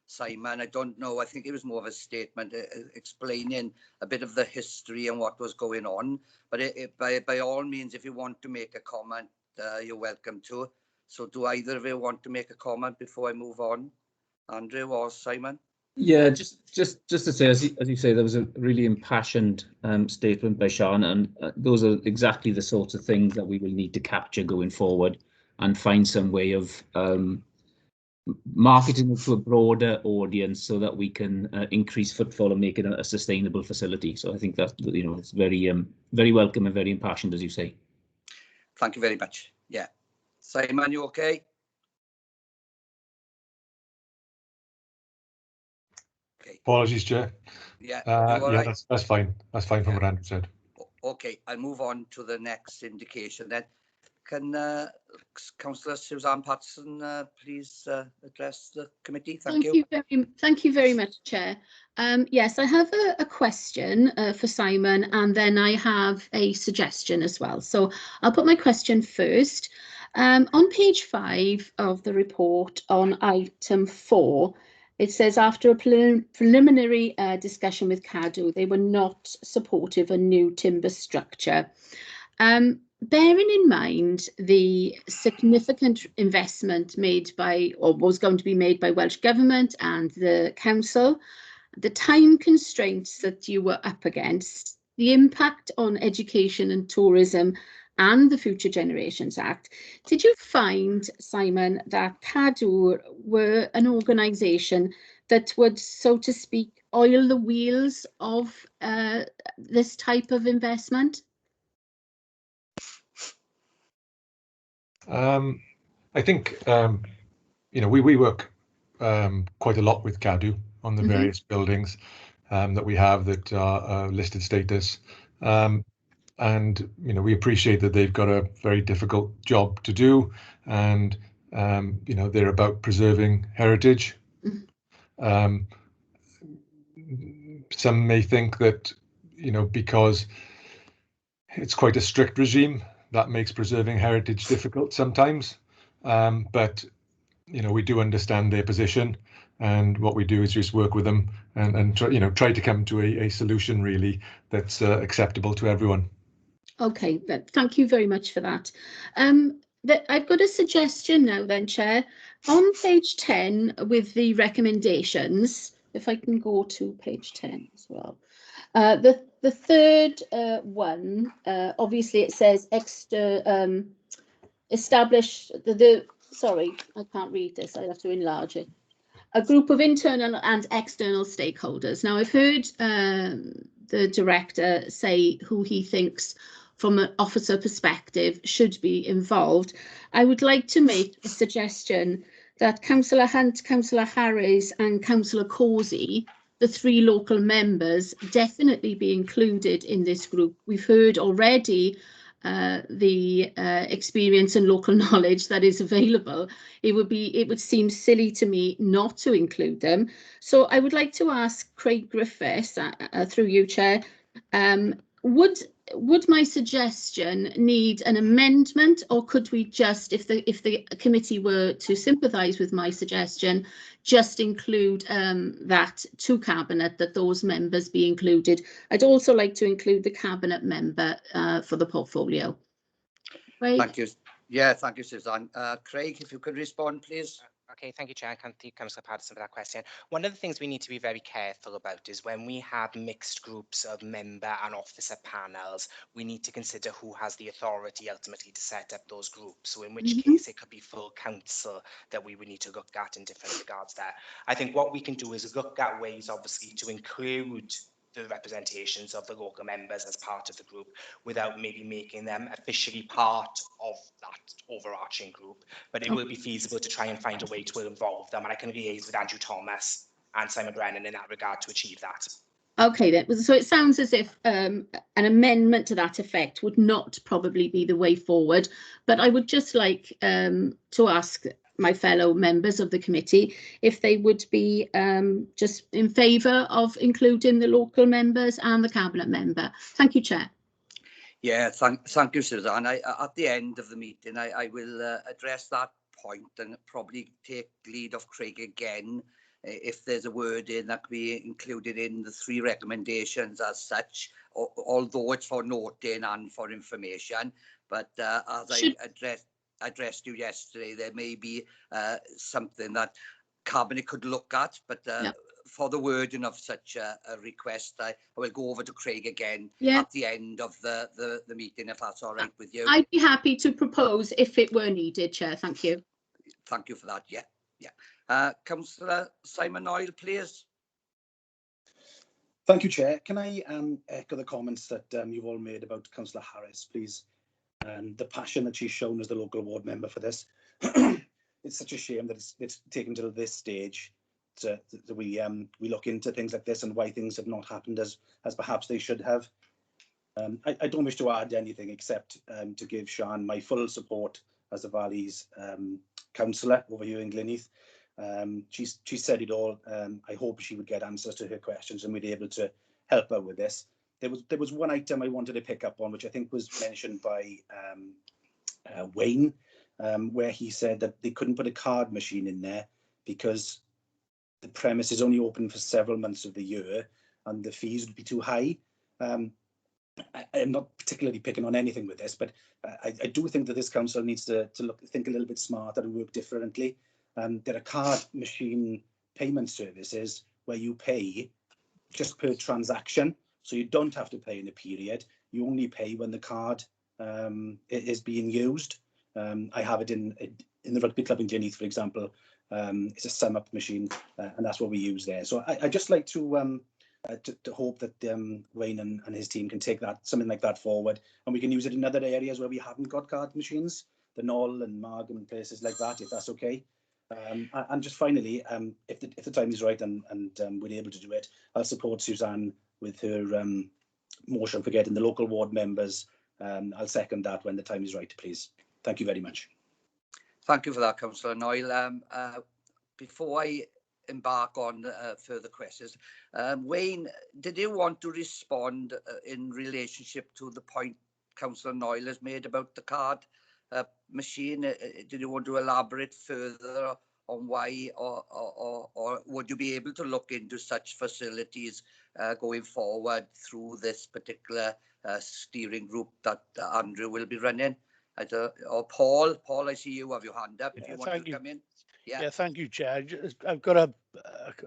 Simon, I don't know, I think it was more of a statement explaining a bit of the history and what was going on. But by all means, if you want to make a comment, you're welcome to. So do either of you want to make a comment before I move on? Andrew or Simon? Yeah, just to say, as you say, there was a really impassioned statement by Sian, and those are exactly the sorts of things that we will need to capture going forward and find some way of marketing it to a broader audience so that we can increase footfall and make it a sustainable facility. So I think that, you know, it's very welcome and very impassioned, as you say. Thank you very much. Yeah, Simon, you okay? Apologies, Chair. Yeah, yeah, that's fine. That's fine from what Andrew said. Okay, I'll move on to the next indication then. Can Councillor Suzanne Patterson please address the committee? Thank you. Thank you very much, Chair. Yes, I have a question for Simon, and then I have a suggestion as well. So I'll put my question first. On page 5 of the report on item 4, it says after a preliminary discussion with Cadw, they were not supportive of a new timber structure. Bearing in mind the significant investment made by, or was going to be made by Welsh Government and the Council, the time constraints that you were up against, the impact on education and tourism and the Future Generations Act, did you find, Simon, that Cadw were an organisation that would, so to speak, oil the wheels of this type of investment? I think, you know, we work quite a lot with Cadw on the various buildings that we have that are listed status. And, you know, we appreciate that they've got a very difficult job to do, and, you know, they're about preserving heritage. Some may think that, you know, because it's quite a strict regime, that makes preserving heritage difficult sometimes. But, you know, we do understand their position, and what we do is just work with them and try, you know, try to come to a solution really that's acceptable to everyone. Okay, thank you very much for that. I've got a suggestion now then, Chair. On page 10 with the recommendations, if I can go to page 10 as well. The third one, obviously it says establish sorry, I can't read this, I have to enlarge it. A group of internal and external stakeholders. Now, I've heard the director say who he thinks from an officer perspective should be involved. I would like to make a suggestion that Councillor Hunt, Councillor Harris and Councillor Causey, the three local members, definitely be included in this group. We've heard already the experience and local knowledge that is available. It would seem silly to me not to include them. So I would like to ask Craig Griffiths, through you, Chair, would my suggestion need an amendment, or could we just, if the committee were to sympathise with my suggestion, just include that to Cabinet, that those members be included? I'd also like to include the Cabinet member for the portfolio. Craig? Thank you. Yeah, thank you, Suzanne. Craig, if you could respond, please. Okay, thank you, Chair. I thank Councillor Patterson for that question. One of the things we need to be very careful about is when we have mixed groups of member and officer panels, we need to consider who has the authority ultimately to set up those groups. So in which case it could be full council that we would need to look at in different regards there. I think what we can do is look at ways, obviously, to include the representations of the local members as part of the group without maybe making them officially part of that overarching group, but it will be feasible to try and find a way to involve them, and I can liaise with Andrew Thomas and Simon Brennan in that regard to achieve that. Okay, then. So it sounds as if an amendment to that effect would not probably be the way forward, but I would just like to ask my fellow members of the committee if they would be just in favour of including the local members and the Cabinet member. Thank you, Chair. Yeah, thank you, Suzanne. At the end of the meeting, I will address that point and probably take lead of Craig again if there's a word in that could be included in the three recommendations as such, although it's for noting and for information. But as I addressed you yesterday, there may be something that Cabinet could look at, but for the wording of such a request, I will go over to Craig again at the end of the meeting, if that's all right with you. I'd be happy to propose if it were needed, Chair. Thank you. Thank you for that. Yeah. Councillor Simon Oyle, please. Thank you, Chair. Can I echo the comments that you've all made about Councillor Harris, please? The passion that she's shown as the local ward member for this. It's such a shame that it's taken to this stage that we look into things like this and why things have not happened as perhaps they should have. I don't wish to add anything except to give Sian my full support as the Valley's councillor over here in Neath. She said it all. I hope she would get answers to her questions and we'd be able to help her with this. There was one item I wanted to pick up on, which I think was mentioned by Wayne, where he said that they couldn't put a card machine in there because the premise is only open for several months of the year and the fees would be too high. I'm not particularly picking on anything with this, but I do think that this council needs to think a little bit smarter and work differently. There are card machine payment services where you pay just per transaction, so you don't have to pay in a period. You only pay when the card is being used. I have it in the rugby club in Neath, for example. It's a sum up machine, and that's what we use there. So I just like to hope that Wayne and his team can take something like that forward, and we can use it in other areas where we haven't got card machines, the Knoll and Margam and places like that, if that's okay. And just finally, if the time is right and we're able to do it, I'll support Suzanne with her motion for getting the local ward members. I'll second that when the time is right, please. Thank you very much. Thank you for that, Councillor Noyle. Before I embark on further questions, Wayne, did you want to respond in relationship to the point Councillor Noyle has made about the card machine? Did you want to elaborate further on why, or would you be able to look into such facilities going forward through this particular steering group that Andrew will be running? Or Paul, I see you have your hand up if you want to come in. Yeah, thank you, Chair. I've got a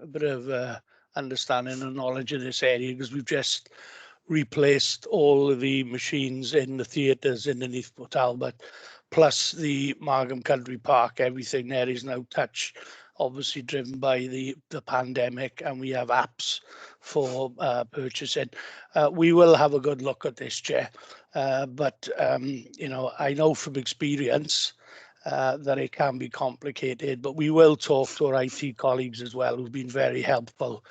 bit of understanding and knowledge in this area, because we've just replaced all of the machines in the theatres in the Neath Talbot, plus the Markham Country Park. Everything there is now touch, obviously driven by the pandemic, and we have apps for purchasing. We will have a good look at this, Chair, but you know, I know from experience that it can be complicated, but we will talk to our IT colleagues as well, who've been very helpful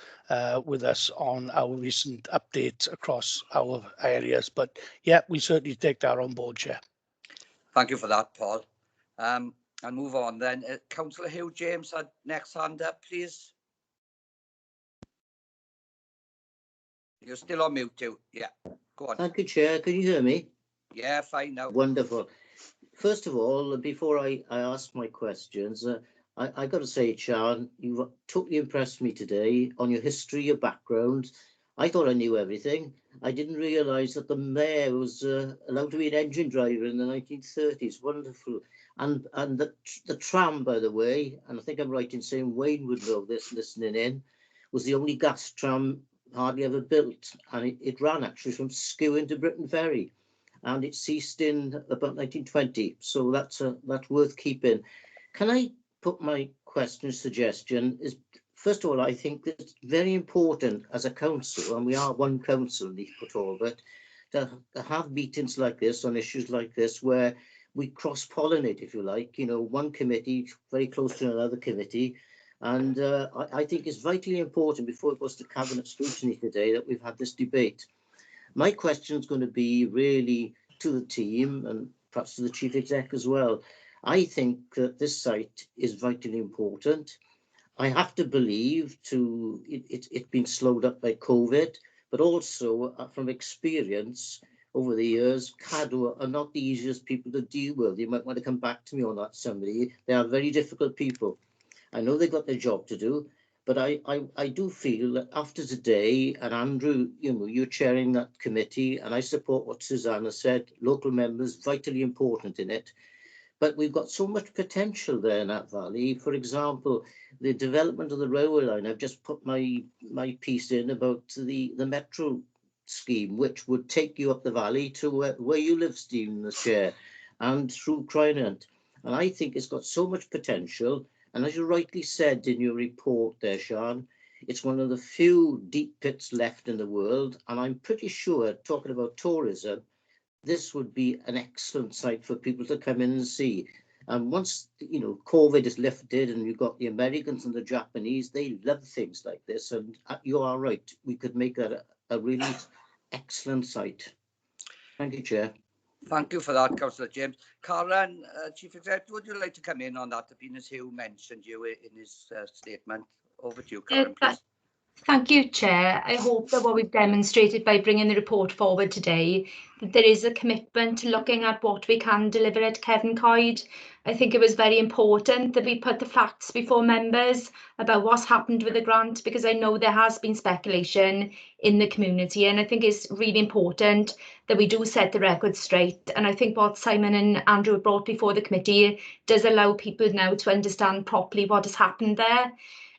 with us on our recent updates across our areas. But yeah, we certainly take that on board, Chair. Thank you for that, Paul. I'll move on then. Councillor Hugh James had next hand up, please. You're still on mute, too. Yeah, go on. Thank you, Chair. Can you hear me? Yeah, fine now. Wonderful. First of all, before I ask my questions, I got to say, Sian, you've totally impressed me today on your history, your background. I thought I knew everything. I didn't realise that the mayor was allowed to be an engine driver in the 1930s. Wonderful. And the tram, by the way, and I think I'm right in saying Wayne would know this listening in, was the only gas tram hardly ever built. And it ran actually from Scrutiny to Britain Ferry. And it ceased in about 1920, so that's worth keeping. Can I put my question suggestion? Is first of all, I think that it's very important as a council, and we are one council, Neath Talbot, to have meetings like this on issues like this where we cross-pollinate, if you like. You know, one committee very close to another committee, and I think it's vitally important before it goes to cabinet scrutiny today that we've had this debate. My question is going to be really to the team and perhaps to the chief exec as well. I think that this site is vitally important. I have to believe it's been slowed up by COVID, but also from experience over the years, Cadw are not the easiest people to deal with. You might want to come back to me on that, somebody. They are very difficult people. I know they've got their job to do, but I do feel that after today, and Andrew, you know, you're chairing that committee, and I support what Susanna said, local members, vitally important in it. But we've got so much potential there in that valley. For example, the development of the railway line. I've just put my piece in about the metro scheme, which would take you up the valley to where you live, Stephen, the chair, and through Crynant. And I think it's got so much potential. And as you rightly said in your report there, Sian, it's one of the few deep pits left in the world. And I'm pretty sure, talking about tourism, this would be an excellent site for people to come in and see. And once, you know, COVID is lifted and you've got the Americans and the Japanese, they love things like this. And you are right, we could make that a really excellent site. Thank you, Chair. Thank you for that, Councillor James. Karen, Chief Executive, would you like to come in on that? Venus Hugh mentioned you in his statement. Over to you, Karen, please. Thank you, Chair. I hope that what we've demonstrated by bringing the report forward today, that there is a commitment to looking at what we can deliver at Cefn Coed. I think it was very important that we put the facts before members about what's happened with the grant, because I know there has been speculation in the community, and I think it's really important that we do set the record straight. And I think what Simon and Andrew brought before the committee does allow people now to understand properly what has happened there.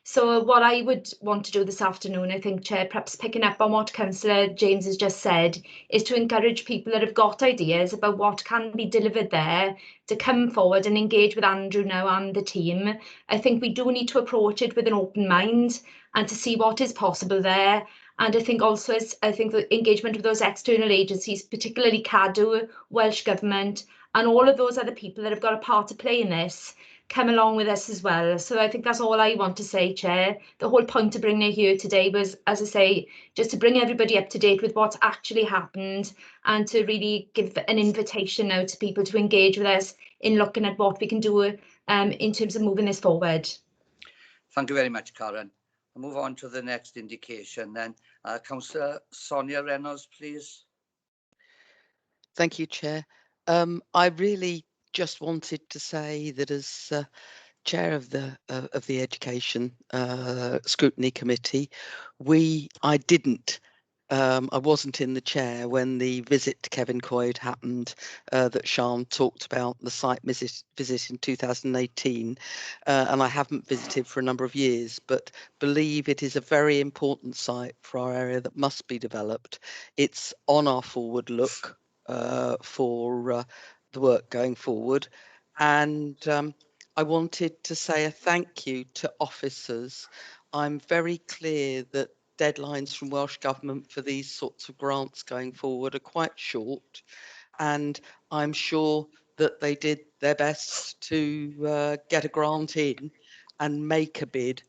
So what I would want to do this afternoon, I think, Chair, perhaps picking up on what Councillor James has just said, is to encourage people that have got ideas about what can be delivered there to come forward and engage with Andrew now and the team. I think we do need to approach it with an open mind and to see what is possible there. And I think also, the engagement with those external agencies, particularly Cadw, Welsh Government, and all of those other people that have got a part to play in this, come along with us as well. So I think that's all I want to say, Chair. The whole point of bringing it here today was, as I say, just to bring everybody up to date with what's actually happened and to really give an invitation now to people to engage with us in looking at what we can do in terms of moving this forward. Thank you very much, Karen. I'll move on to the next indication then. Councillor Sonia Reynolds, please. Thank you, Chair. I really just wanted to say that as chair of the Education Scrutiny Committee, I didn't I wasn't in the chair when the visit to Cefn Coed happened that Sian talked about, the site visit in 2018, and I haven't visited for a number of years, but believe it is a very important site for our area that must be developed. It's on our forward look for the work going forward, and I wanted to say a thank you to officers. I'm very clear that deadlines from Welsh Government for these sorts of grants going forward are quite short, and I'm sure that they did their best to get a grant in and make a bid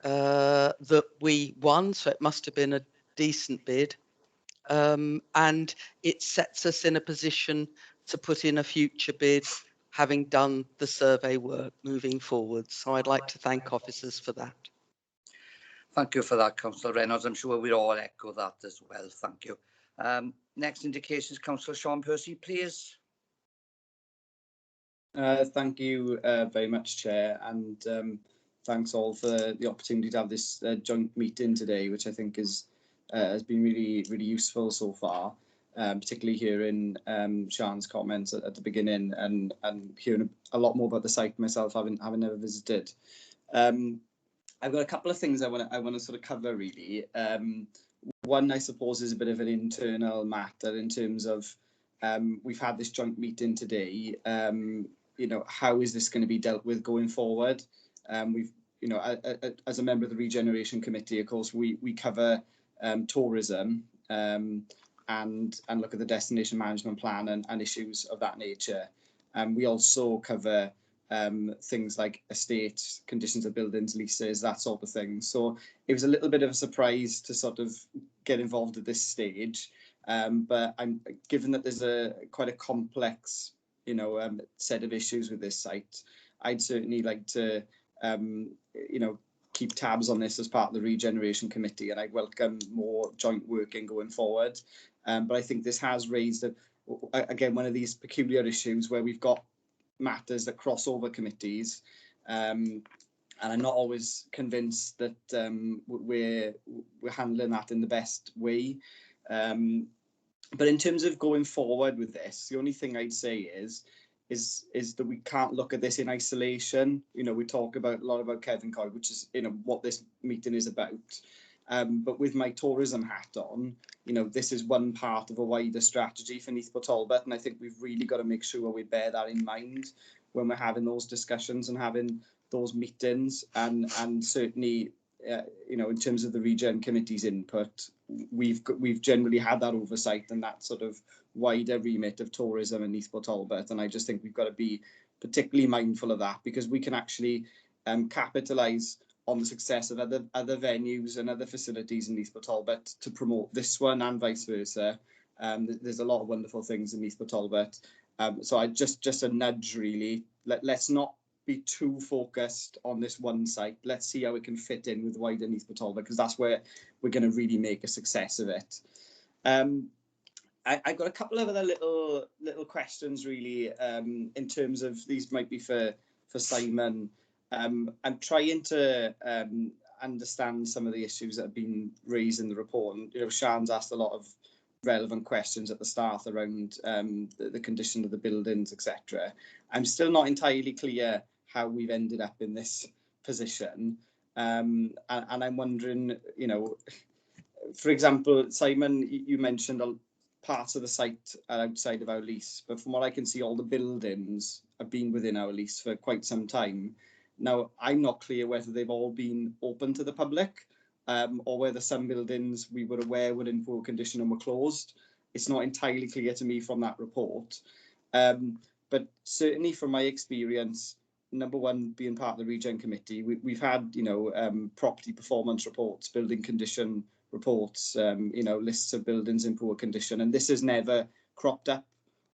that we won, so it must have been a decent bid, and it sets us in a position to put in a future bid having done the survey work moving forward. So I'd like to thank officers for that. Thank you for that, Councillor Reynolds. I'm sure we'll all echo that as well. Thank you. Next indications, Councillor Sean Percy, please. Thank you very much, Chair, and thanks all for the opportunity to have this joint meeting today, which I think is has been really useful so far, particularly hearing Sian's comments at the beginning and hearing a lot more about the site myself, having never visited. I've got a couple of things I want to sort of cover really. One, I suppose, is a bit of an internal matter in terms of we've had this joint meeting today. You know, how is this going to be dealt with going forward? We've, you know, as a member of the Regeneration Committee, of course, we cover tourism and look at the destination management plan and issues of that nature. We also cover things like estates, conditions of buildings, leases, that sort of thing. So it was a little bit of a surprise to sort of get involved at this stage. But I'm given that there's quite a complex, you know, set of issues with this site, I'd certainly like to, you know, keep tabs on this as part of the Regeneration Committee, and I welcome more joint working going forward. But I think this has raised, again, one of these peculiar issues where we've got matters that cross over committees, and I'm not always convinced that we're handling that in the best way. But in terms of going forward with this, the only thing I'd say is that we can't look at this in isolation. You know, we talk a lot about Cefn Coed, which is, you know, what this meeting is about. But with my tourism hat on, you know, this is one part of a wider strategy for Neath Talbot, and I think we've really got to make sure we bear that in mind when we're having those discussions and having those meetings. And certainly, you know, in terms of the Regen Committee's input, we've generally had that oversight and that sort of wider remit of tourism in Neath Talbot, and I just think we've got to be particularly mindful of that, because we can actually capitalise on the success of other venues and other facilities in Neath Talbot to promote this one and vice versa. There's a lot of wonderful things in Neath Talbot. So I just a nudge really. Let's not be too focused on this one site. Let's see how it can fit in with wider Neath Talbot, because that's where we're going to really make a success of it. I got a couple of other little questions really, in terms of, these might be for Simon. I'm trying to understand some of the issues that have been raised in the report, and you know, Sian's asked a lot of relevant questions at the start around the condition of the buildings, etc. I'm still not entirely clear how we've ended up in this position, and I'm wondering, you know, for example, Simon, you mentioned parts of the site are outside of our lease, but from what I can see, all the buildings have been within our lease for quite some time. Now, I'm not clear whether they've all been open to the public, or whether some buildings we were aware were in poor condition and were closed. It's not entirely clear to me from that report. But certainly from my experience, number one, being part of the Regen Committee, we've had, you know, property performance reports, building condition reports, you know, lists of buildings in poor condition, and this has never cropped up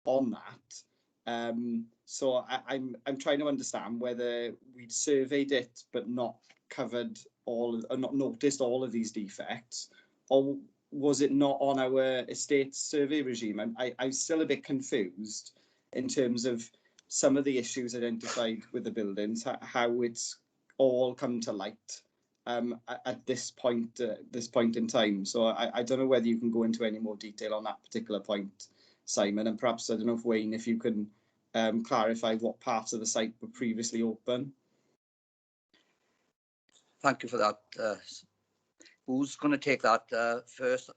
on that. So I'm trying to understand whether we'd surveyed it but not covered all, or not noticed all of these defects, or was it not on our estate survey regime? I'm still a bit confused in terms of some of the issues identified with the buildings, how it's all come to light, at this point in time. So I don't know whether you can go into any more detail on that particular point, Simon, and perhaps, I don't know if Wayne, if you can clarify what parts of the site were previously open. Thank you for that. Who's going to take that first?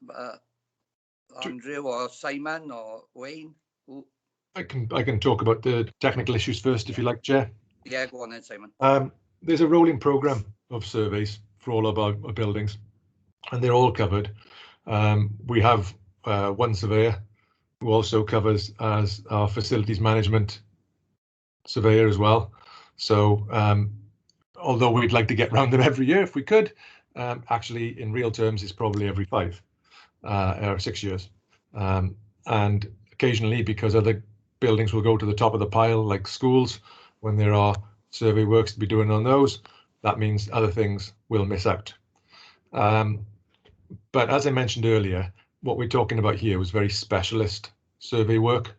Andrew or Simon or Wayne? Who? I can talk about the technical issues first, if you like, Chair. Yeah, go on then, Simon. There's a rolling programme of surveys for all of our buildings, and they're all covered. We have one surveyor who also covers as our facilities management surveyor as well. So although we'd like to get round them every year if we could, actually in real terms it's probably every 5 or 6 years. And occasionally, because other buildings will go to the top of the pile, like schools, when there are survey works to be doing on those, that means other things will miss out. But as I mentioned earlier, what we're talking about here was very specialist survey work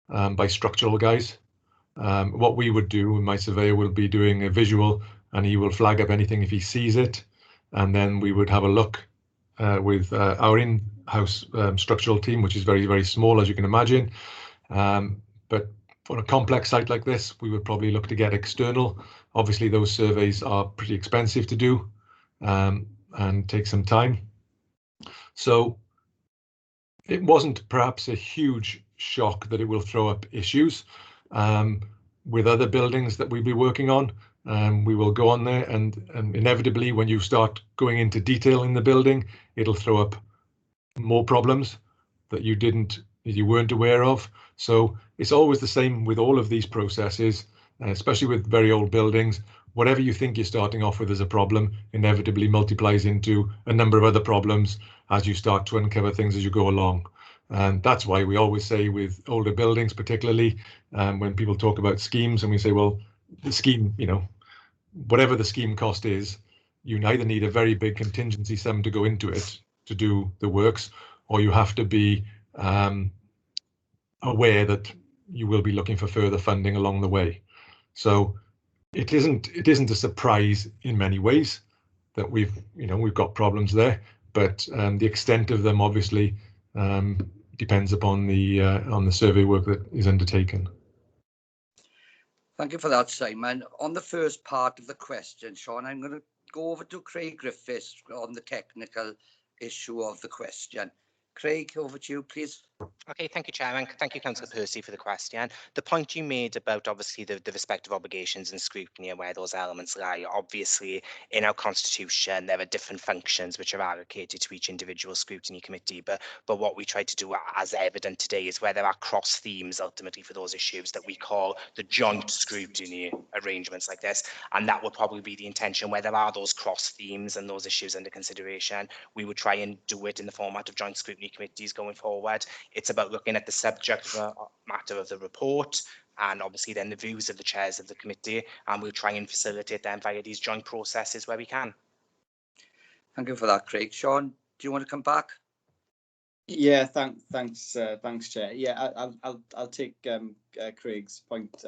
by structural guys. What we would do, my surveyor will be doing a visual, and he will flag up anything if he sees it, and then we would have a look with our in-house structural team, which is very, very small, as you can imagine. But for a complex site like this, we would probably look to get external. Obviously, those surveys are pretty expensive to do and take some time. So it wasn't perhaps a huge shock that it will throw up issues with other buildings that we'll be working on. We will go on there, and inevitably, when you start going into detail in the building, it'll throw up more problems that you weren't aware of. So it's always the same with all of these processes, especially with very old buildings. Whatever you think you're starting off with as a problem inevitably multiplies into a number of other problems as you start to uncover things as you go along. And that's why we always say with older buildings, particularly when people talk about schemes, and we say, well, the scheme, whatever the scheme cost is, you either need a very big contingency sum to go into it to do the works, or you have to be aware that you will be looking for further funding along the way. So it isn't a surprise in many ways that we've got problems there, but the extent of them obviously depends upon the survey work that is undertaken. Thank you for that, Simon. On the first part of the question, Sean, I'm going to go over to Craig Griffiths on the technical issue of the question. Craig, over to you, please. Okay, thank you, Chairman. Thank you, Councillor Percy, for the question. The point you made about obviously the respective obligations and scrutiny and where those elements lie, obviously in our constitution there are different functions which are allocated to each individual scrutiny committee, but what we try to do as evident today is where there are cross themes ultimately for those issues that we call the joint scrutiny arrangements like this, and that would probably be the intention where there are those cross themes and those issues under consideration. We would try and do it in the format of joint scrutiny committees going forward. It's about looking at the subject matter of the report and obviously then the views of the chairs of the committee, and we'll try and facilitate them via these joint processes where we can. Thank you for that, Craig. Sean, do you want to come back? Yeah, thanks, Chair. Yeah, I'll take Craig's point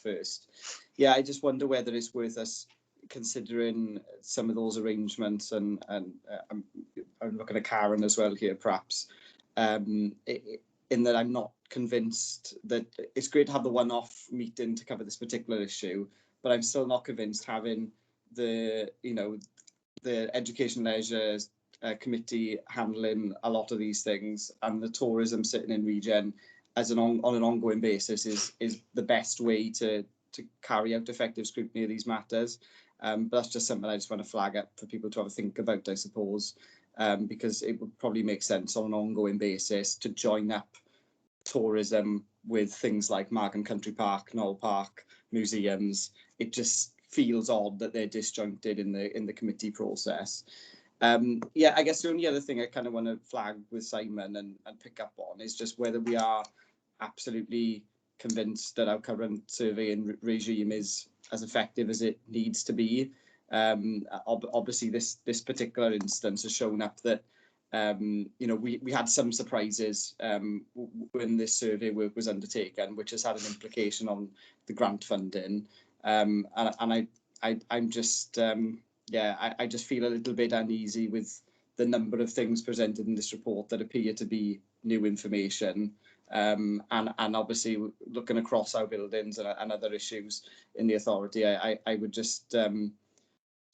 first. Yeah, I just wonder whether it's worth us considering some of those arrangements, and I'm looking at Karen as well here, perhaps. In that I'm not convinced that it's great to have the one-off meeting to cover this particular issue, but I'm still not convinced having the Education Leisure committee handling a lot of these things and the tourism sitting in Regen as on an ongoing basis is the best way to carry out effective scrutiny of these matters. But that's just something I just want to flag up for people to have a think about, I suppose. Because it would probably make sense on an ongoing basis to join up tourism with things like Margam Country Park, Knoll Park, museums. It just feels odd that they're disjointed in the committee process. Yeah, I guess the only other thing I kind of want to flag with Simon and pick up on is just whether we are absolutely convinced that our current surveying regime is as effective as it needs to be. Obviously this particular instance has shown up that we had some surprises when this survey work was undertaken, which has had an implication on the grant funding, and I'm just yeah, I just feel a little bit uneasy with the number of things presented in this report that appear to be new information. And obviously looking across our buildings and other issues in the authority, I would just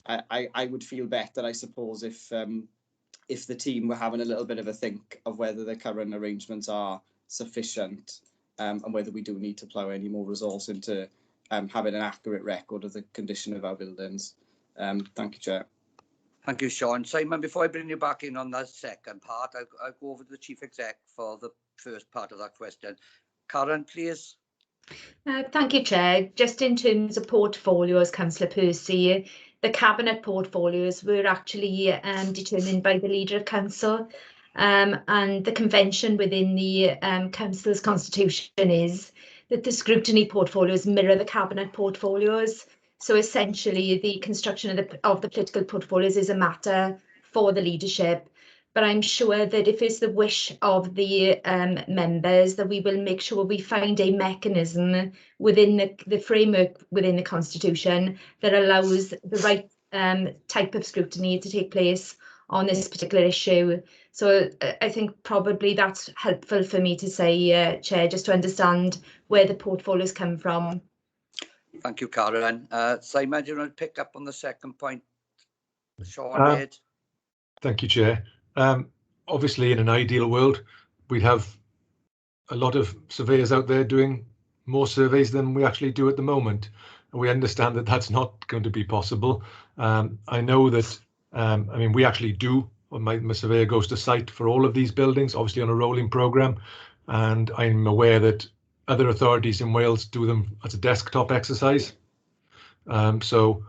I would feel better, I suppose, if the team were having a little bit of a think of whether the current arrangements are sufficient, and whether we do need to plough any more resource into having an accurate record of the condition of our buildings. Thank you, Chair. Thank you, Sean. Simon, before I bring you back in on that second part, I'll go over to the Chief Exec for the first part of that question. Karen, please. Thank you, Chair. Just in terms of portfolios, Councillor Percy, the Cabinet portfolios were actually determined by the Leader of Council, and the convention within the Council's constitution is that the scrutiny portfolios mirror the Cabinet portfolios. So essentially, the construction of the political portfolios is a matter for the leadership. But I'm sure that if it's the wish of the members, that we will make sure we find a mechanism within the framework within the Constitution that allows the right type of scrutiny to take place on this particular issue. So I think probably that's helpful for me to say, Chair, just to understand where the portfolios come from. Thank you, Karen. Simon, do you want to pick up on the second point Sean made? Thank you, Chair. Obviously, in an ideal world, we'd have a lot of surveyors out there doing more surveys than we actually do at the moment. And we understand that that's not going to be possible. I know that, I mean, we actually do, when my surveyor goes to site for all of these buildings, obviously on a rolling programme. And I'm aware that other authorities in Wales do them as a desktop exercise. So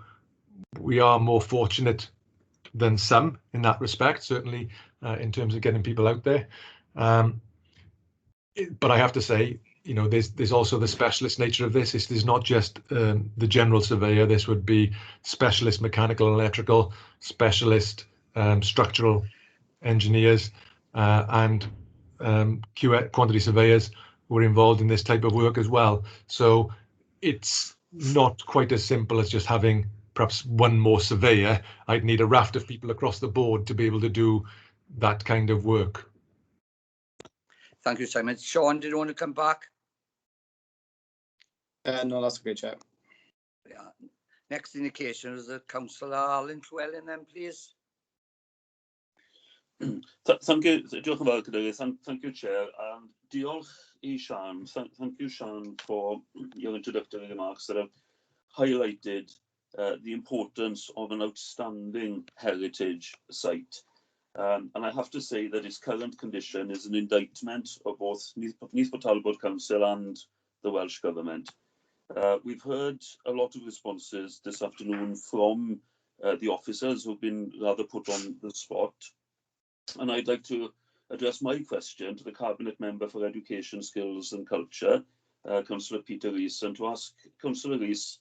we are more fortunate than some in that respect, certainly in terms of getting people out there. But I have to say, you know, there's also the specialist nature of this. This is not just the general surveyor. This would be specialist mechanical and electrical, specialist structural engineers, and quantity surveyors who are involved in this type of work as well. So it's not quite as simple as just having perhaps one more surveyor. I'd need a raft of people across the board to be able to do that kind of work. Thank you, Simon. Sean, did you want to come back? No, that's okay, Chair. Yeah. Next indication is that Councillor Alan Llewellyn, then, please. Thank you, diolch yn fawr, Cadeirydd. Thank you, Chair. Diolch I Sian. Thank you, Sian, for your introductory remarks that have highlighted the importance of an outstanding heritage site. And I have to say that its current condition is an indictment of both Neath Talbot Council and the Welsh Government. We've heard a lot of responses this afternoon from the officers who've been rather put on the spot. And I'd like to address my question to the Cabinet Member for Education, Skills and Culture, Councillor Peter Rees, and to ask Councillor Rees,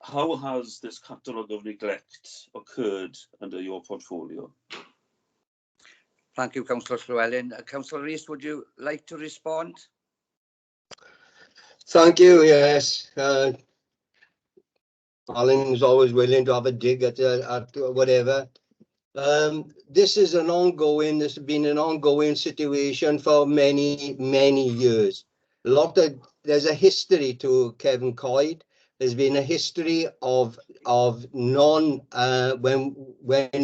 how has this catalogue of neglect occurred under your portfolio? Thank you, Councillor Llewellyn. Councillor Rees, would you like to respond? Thank you, yes. Alan's always willing to have a dig at whatever. This is an ongoing, this has been an ongoing situation for many, many years. There's a history to Cefn Coed. There's been a history of when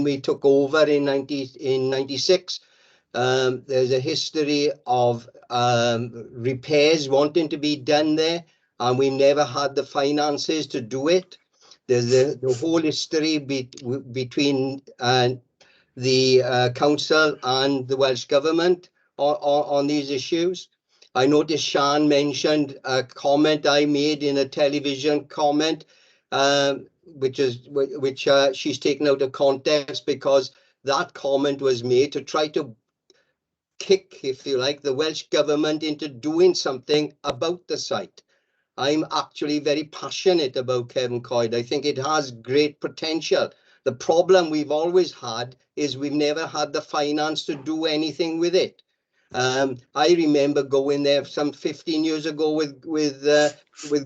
we took over in 96. There's a history of repairs wanting to be done there, and we never had the finances to do it. There's the whole history between the council and the Welsh Government on these issues. I noticed Sian mentioned a comment I made in a television comment, which she's taken out of context, because that comment was made to try to kick, if you like, the Welsh Government into doing something about the site. I'm actually very passionate about Cefn Coed. I think it has great potential. The problem we've always had is we've never had the finance to do anything with it. I remember going there some 15 years ago with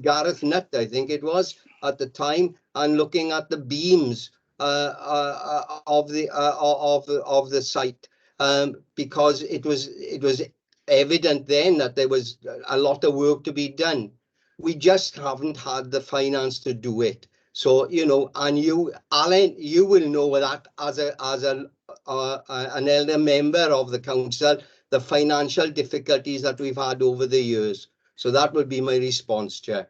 Gareth Nutt, I think it was, at the time, and looking at the beams of the site, because it was evident then that there was a lot of work to be done. We just haven't had the finance to do it. So, you know, and you, Alan, you will know that as an elder member of the council, the financial difficulties that we've had over the years. So that would be my response, Chair.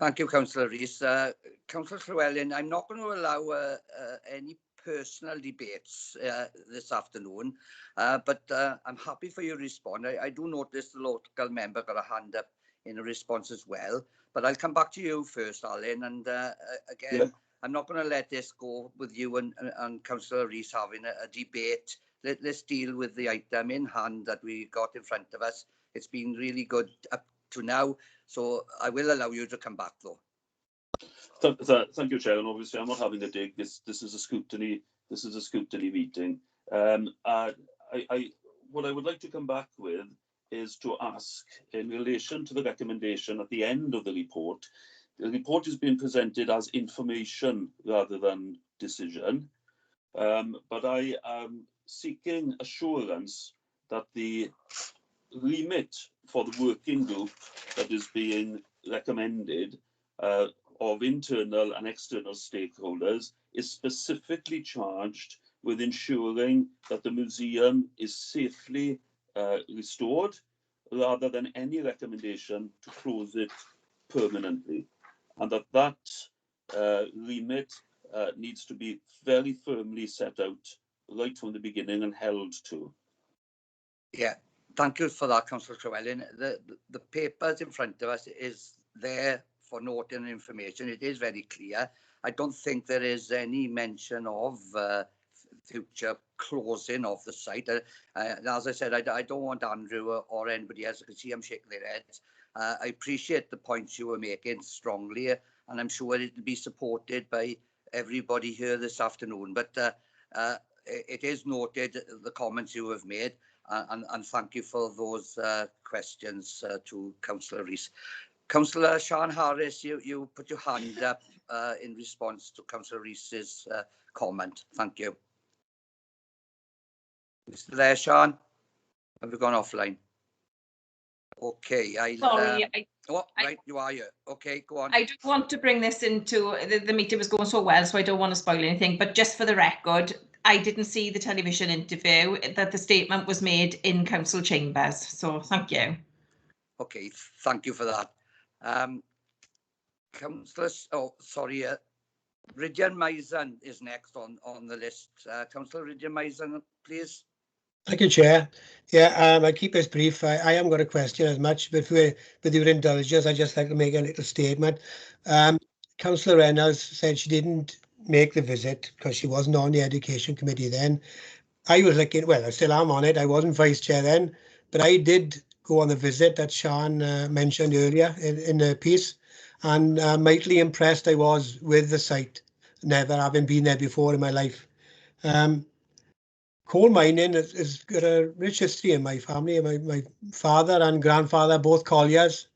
Thank you, Councillor Rees. Councillor Llewellyn, I'm not going to allow any personal debates this afternoon, but I'm happy for you to respond. I do notice the local member got a hand up in a response as well, but I'll come back to you first, Alan. And again, yeah. I'm not going to let this go with you and Councillor Rees having a debate. Let's deal with the item in hand that we got in front of us. It's been really good up to now, so I will allow you to come back though. Thank you, Chair. And obviously, I'm not having a dig. This is a scrutiny. This is a scrutiny meeting. What I would like to come back with is to ask, in relation to the recommendation at the end of the report is being presented as information rather than decision. But I am seeking assurance that the remit for the working group that is being recommended of internal and external stakeholders is specifically charged with ensuring that the museum is safely restored, rather than any recommendation to close it permanently, and that remit needs to be very firmly set out right from the beginning and held to. Yeah, thank you for that, Councillor Llewellyn. The papers in front of us is there for noting and information. It is very clear. I don't think there is any mention of future closing of the site. As I said, I don't want Andrew or anybody else, I can see them shaking their heads. I appreciate the points you were making strongly, and I'm sure it will be supported by everybody here this afternoon. But it is noted, the comments you have made, and thank you for those questions to Councillor Rees. Councillor Sian Harris, you put your hand up in response to Councillor Rees's comment. Thank you. Mr. there, Sian? Have you gone offline? Okay. Sorry. Right, you are here. Okay, go on. I don't want to bring this into, the meeting was going so well, so I don't want to spoil anything, but just for the record, I didn't see the television interview, that the statement was made in council chambers. So thank you. Okay, thank you for that. Councillor, Regeneration is next on the list. Councillor Regeneration, please. Thank you, Chair. Yeah, I keep this brief. I haven't got a question as much, but with your indulgence, I'd just like to make a little statement. Councillor Reynolds said she didn't make the visit because she wasn't on the Education Committee then. I was looking, well, I still am on it. I wasn't Vice Chair then, but I did go on the visit that Sian mentioned earlier in the piece, and mightily impressed I was with the site, never having been there before in my life. Coal mining has got a rich history in my family. My father and grandfather, both colliers.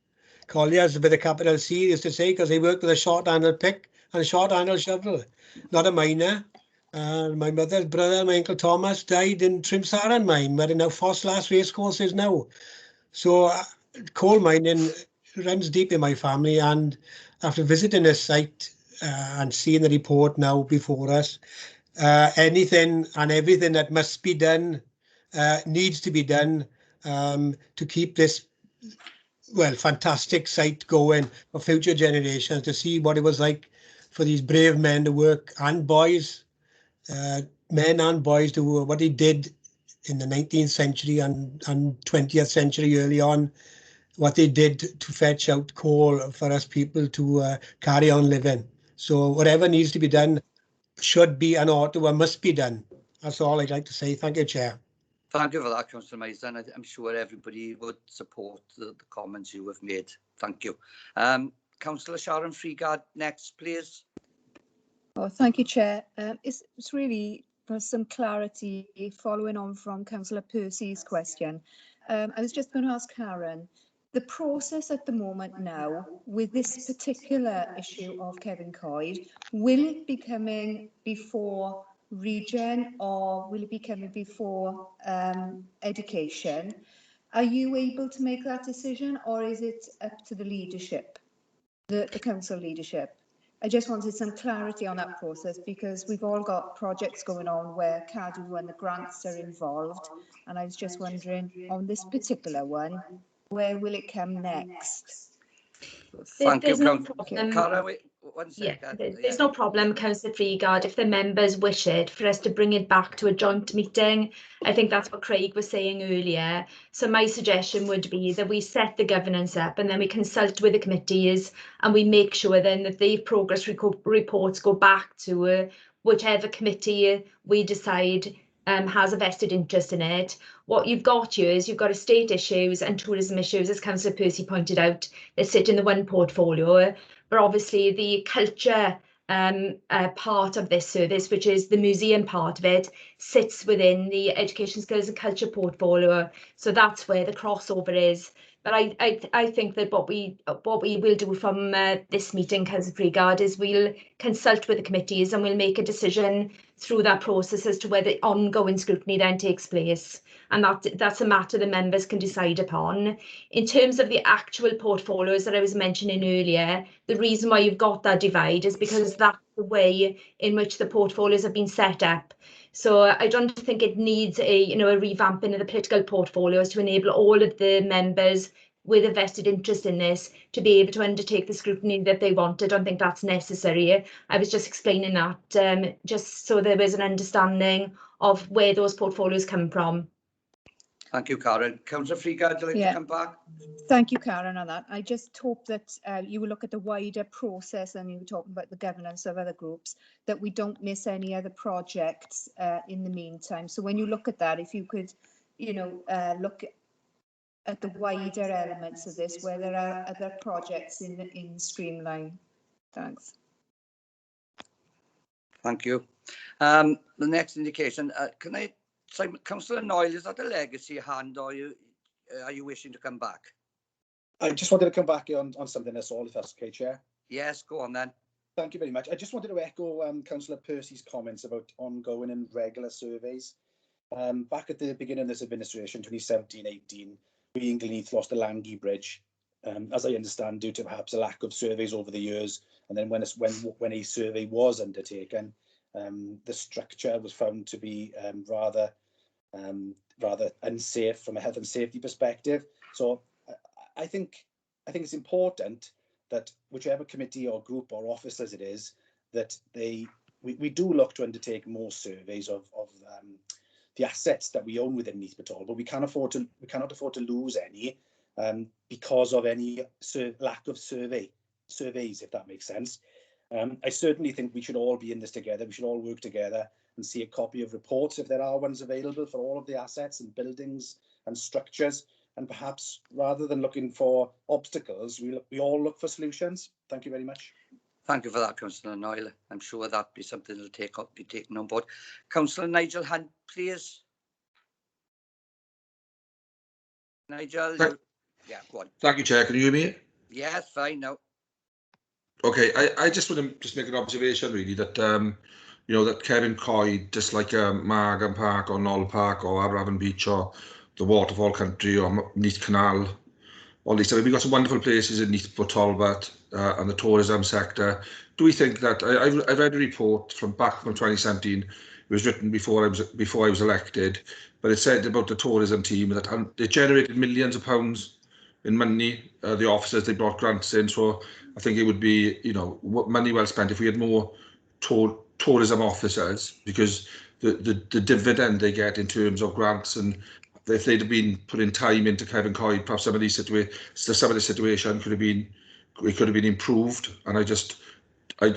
Colliers with a capital C, used to say, because they worked with a short-handled pick and a short-handled shovel, not a miner. My mother's brother, my Uncle Thomas, died in Trimsaran mine, where now Fosslas Racecourse is now. So coal mining runs deep in my family, and after visiting this site and seeing the report now before us, anything and everything that must be done needs to be done to keep this, well, fantastic site going for future generations, to see what it was like for these brave men to work, and boys, men and boys, to what they did in the 19th century and 20th century early on, what they did to fetch out coal for us people to carry on living. So whatever needs to be done should be and ought to and must be done. That's all I'd like to say. Thank you, Chair. Thank you for that, Councillor Mason. I'm sure everybody would support the comments you have made. Thank you. Councillor Sharon Freegard, next, please. Oh, thank you, Chair. It's really for some clarity following on from Councillor Percy's question. I was just going to ask Karen, The process at the moment now, with this particular issue of Kevin Coed, will it be coming before Regen or will it be coming before education? Are you able to make that decision, or is it up to the leadership, the council leadership? I just wanted some clarity on that process, because we've all got projects going on where CADU and the grants are involved, and I was just wondering, on this particular one, where will it come next? Thank you, There's no Councillor. problem. Cara, wait, one Yeah, second. there's no problem, Councillor Freegard, if the members wish it, for us to bring it back to a joint meeting. I think that's what Craig was saying earlier. So my suggestion would be that we set the governance up and then we consult with the committees and we make sure then that the progress reports go back to whichever committee we decide has a vested interest in it. What you've got here is you've got estate issues and tourism issues, as Councillor Percy pointed out, that sit in the one portfolio. But obviously the culture part of this service, which is the museum part of it, sits within the education, skills and culture portfolio. So that's where the crossover is. But I think that what we will do from this meeting, Councillor Freegard, is we'll consult with the committees and we'll make a decision through that process as to whether ongoing scrutiny then takes place. And that's a matter the members can decide upon. In terms of the actual portfolios that I was mentioning earlier, the reason why you've got that divide is because that's the way in which the portfolios have been set up. So I don't think it needs a revamping of the political portfolios to enable all of the members with a vested interest in this to be able to undertake the scrutiny that they want. I don't think that's necessary. I was just explaining that just so there was an understanding of where those portfolios come from. Thank you, Karen. Councillor Freegard, would you like to come back? Thank you, Karen, on that. I just hope that you will look at the wider process, and you were talking about the governance of other groups, that we don't miss any other projects in the meantime. So when you look at that, if you could, look at the wider elements of this, where there are other projects in Streamline. Thanks. Thank you. The next indication, can I, Councillor Noyle, is that a legacy hand, or are you wishing to come back? I just wanted to come back on something that's all, if that's okay, Chair. Yes, go on then. Thank you very much. I just wanted to echo Councillor Percy's comments about ongoing and regular surveys. Back at the beginning of this administration, 2017-18, we in Neath lost the Langy Bridge, as I understand, due to perhaps a lack of surveys over the years. And then when a survey was undertaken, the structure was found to be rather unsafe from a health and safety perspective. So I think it's important that whichever committee or group or office as it is, that we do look to undertake more surveys of the assets that we own within Neath Patrol, but we cannot afford to lose any because of any lack of surveys, if that makes sense. I certainly think we should all be in this together. We should all work together and see a copy of reports, if there are ones available, for all of the assets and buildings and structures. And perhaps rather than looking for obstacles, we all look for solutions. Thank you very much. Thank you for that, Councillor Noyle. I'm sure that'll be something that'll be taken on board. Councillor Nigel Hunt, please. Nigel, yeah, go on. Thank you, Chair. Can you hear me? Yes, fine now. Okay, I just want to make an observation, really, that that Kevin Coed, just like Margam Park or Knoll Park or Aberafon Beach or the Waterfall Country or Neath Canal, all these. I mean, we've got some wonderful places in Neath Talbot and the tourism sector. Do we think that I read a report from 2017? It was written before I was elected, but it said about the tourism team that they generated millions of pounds in money. The officers, they brought grants in, so I think it would be money well spent if we had more tourism officers, because the dividend they get in terms of grants, and if they'd have been putting time into Kevin Coed, perhaps some of the situation could have been improved. And do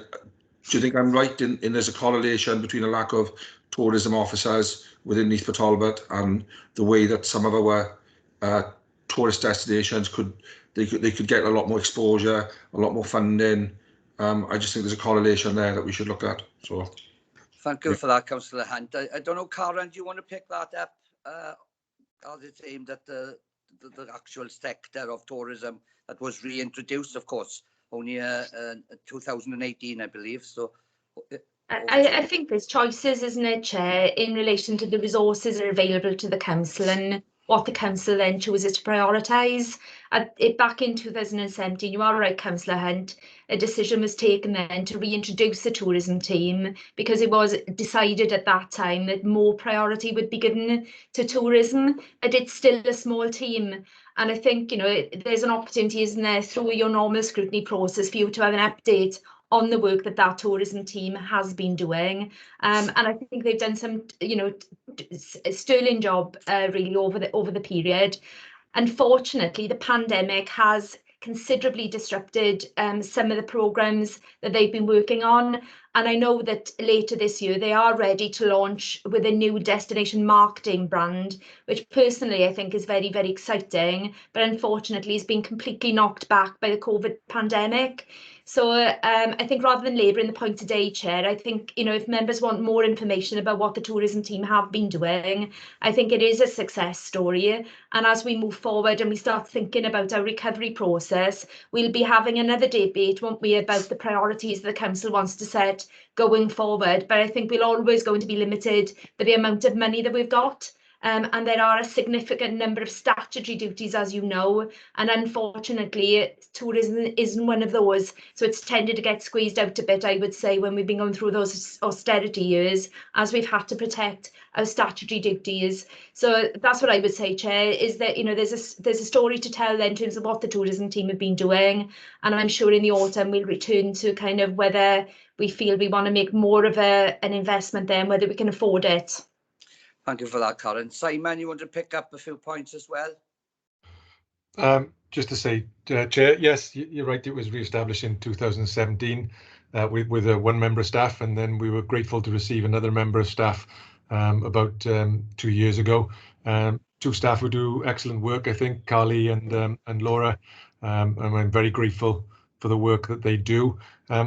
you think I'm right in there's a correlation between a lack of tourism officers within Neath Talbot and the way that some of our tourist destinations could get a lot more exposure, a lot more funding? I just think there's a correlation there that we should look at. So, thank you for that, Councillor Hunt. I don't know, Karen, do you want to pick that up? As it's aimed at the the actual sector of tourism that was reintroduced, of course, only 2018, I believe. So I think there's choices, isn't it, Chair, in relation to the resources that are available to the council and what the council then chooses to prioritise. Back in 2017, you are right, Councillor Hunt, a decision was taken then to reintroduce the tourism team because it was decided at that time that more priority would be given to tourism, but it's still a small team. And I think, you know, there's an opportunity, isn't there, through your normal scrutiny process for you to have an update on the work that that tourism team has been doing, and I think they've done some, you know, sterling job really over the period. Unfortunately, the pandemic has considerably disrupted some of the programmes that they've been working on, and I know that later this year they are ready to launch with a new destination marketing brand, which personally I think is very, very exciting, but unfortunately has been completely knocked back by the COVID pandemic. So I think rather than labouring the point today, Chair, I think, you know, if members want more information about what the tourism team have been doing, I think it is a success story. And as we move forward and we start thinking about our recovery process, we'll be having another debate, won't we, about the priorities the council wants to set going forward. But I think we're always going to be limited by the amount of money that we've got. And there are a significant number of statutory duties, as you know, and unfortunately, tourism isn't one of those. So it's tended to get squeezed out a bit, I would say, when we've been going through those austerity years, as we've had to protect our statutory duties. So that's what I would say, Chair, is that, you know, there's a story to tell in terms of what the tourism team have been doing, and I'm sure in the autumn we'll return to kind of whether we feel we want to make more of an investment there and whether we can afford it. Thank you for that, Karen. Simon, you want to pick up a few points as well? Just to say, Chair, yes, you're right. It was re-established in 2017 with a one member of staff, and then we were grateful to receive another member of staff about 2 years ago. Two staff who do excellent work, I think, Carly and Laura, and I'm very grateful for the work that they do.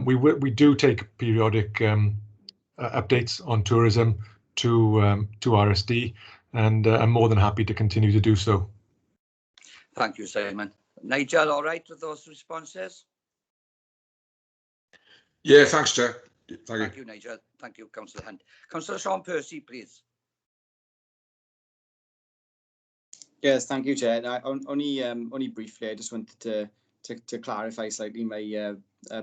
We do take periodic updates on tourism to RSD, and I'm more than happy to continue to do so. Thank you, Simon. Nigel, all right with those responses? Yeah, thanks, Chair. Thank you, Nigel. Thank you, Councillor Hunt. Councillor Sean Percy, please. Yes, thank you, Chair. Only briefly, I just wanted to clarify slightly my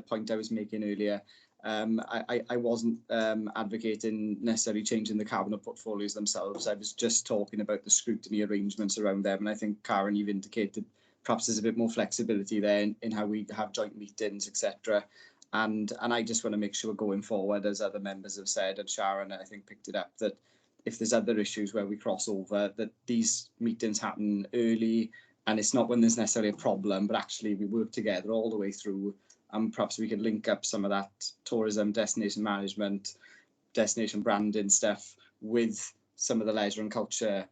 point I was making earlier. I wasn't advocating necessarily changing the cabinet portfolios themselves. I was just talking about the scrutiny arrangements around them, and I think, Karen, you've indicated perhaps there's a bit more flexibility there in how we have joint meetings, etc. And I just want to make sure going forward, as other members have said, and Sharon, I think, picked it up, that if there's other issues where we cross over, that these meetings happen early, and it's not when there's necessarily a problem, but actually we work together all the way through. And perhaps we could link up some of that tourism, destination management, destination branding stuff with some of the leisure and culture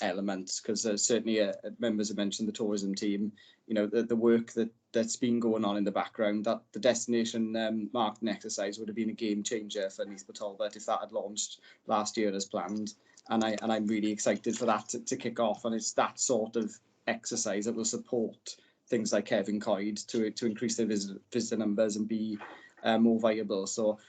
elements, because certainly members have mentioned the tourism team, you know, the work that's been going on in the background, that the destination marketing exercise would have been a game changer for Neath Talbot if that had launched last year as planned. And I'm really excited for that to kick off, and it's that sort of exercise that will support things like Cefn Coed to increase their visitor numbers and be more viable. So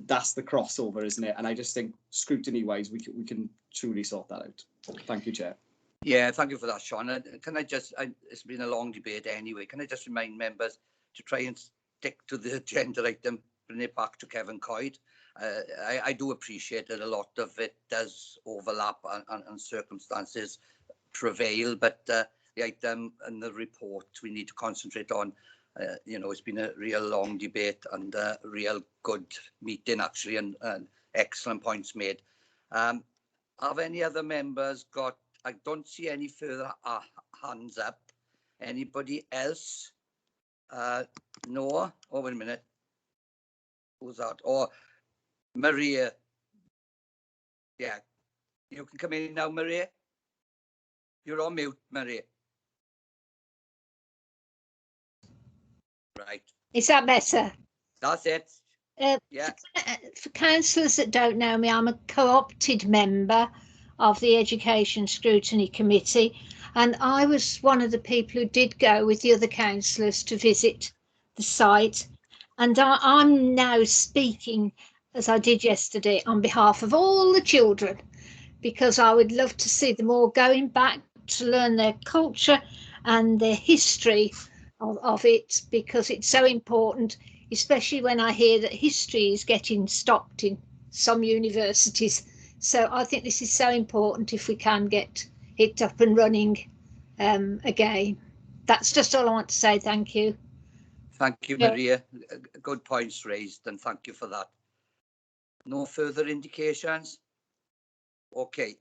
that's the crossover, isn't it? And I just think scrutiny-wise, we can truly sort that out. Thank you, Chair. Yeah, thank you for that, Sean. Can I just, it's been a long debate anyway, can I just remind members to try and stick to the agenda item, bring it back to Cefn Coed. I do appreciate that a lot of it does overlap and circumstances prevail, but the item and the report we need to concentrate on. You know, it's been a real long debate and a real good meeting, actually, and excellent points made. Have any other members got, I don't see any further hands up. Anybody else? No? Oh, wait a minute. Who's that? Or Maria. Yeah, you can come in now, Maria. You're on mute, Maria. Right. Is that better? That's it. Yeah. For councillors that don't know me, I'm a co-opted member of the Education Scrutiny Committee, and I was one of the people who did go with the other councillors to visit the site. And I'm now speaking, as I did yesterday, on behalf of all the children, because I would love to see them all going back to learn their culture and their history of it, because it's so important, especially when I hear that history is getting stopped in some universities. So I think this is so important if we can get it up and running again. That's just all I want to say. Thank you. Thank you, Maria. Good points raised, and thank you for that. No further indications? Okay.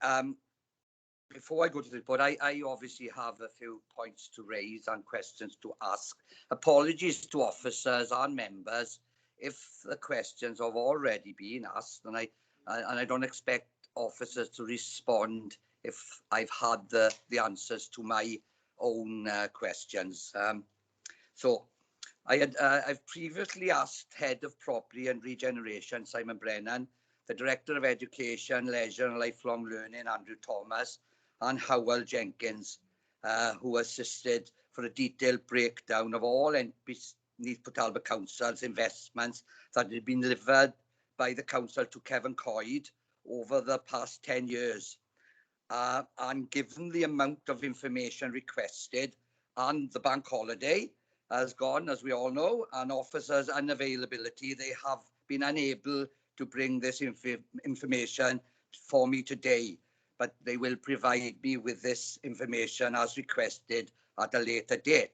Before I go to the report, I obviously have a few points to raise and questions to ask. Apologies to officers and members if the questions have already been asked, and I don't expect officers to respond if I've had the answers to my own questions. So I've previously asked Head of Property and Regeneration, Simon Brennan, the Director of Education, Leisure and Lifelong Learning, Andrew Thomas, and Howell Jenkins, who assisted for a detailed breakdown of all Neath Talbot Council's investments that had been delivered by the council to Cefn Coed over the past 10 years. And given the amount of information requested and the bank holiday has gone, as we all know, and officers' unavailability, they have been unable to bring this information for me today, but they will provide me with this information as requested at a later date.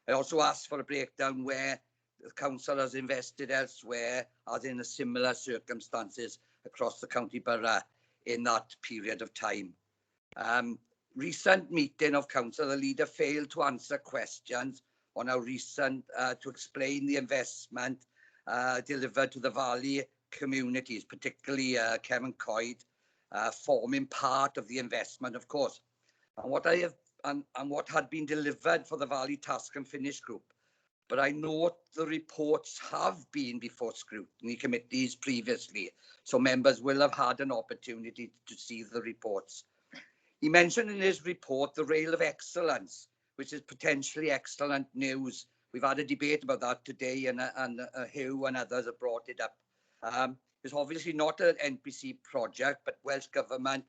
I also asked for a breakdown where the council has invested elsewhere, as in similar circumstances across the county borough in that period of time. Recent meeting of council, the leader failed to answer questions on our recent, to explain the investment delivered to the Valley communities, particularly Cefn Coed, forming part of the investment, of course. And what had been delivered for the Valley Task and Finish Group. But I note the reports have been before scrutiny committees previously, so members will have had an opportunity to see the reports. He mentioned in his report the Rail of Excellence, which is potentially excellent news. We've had a debate about that today, and Hugh and others have brought it up. It's obviously not an NPC project, but Welsh Government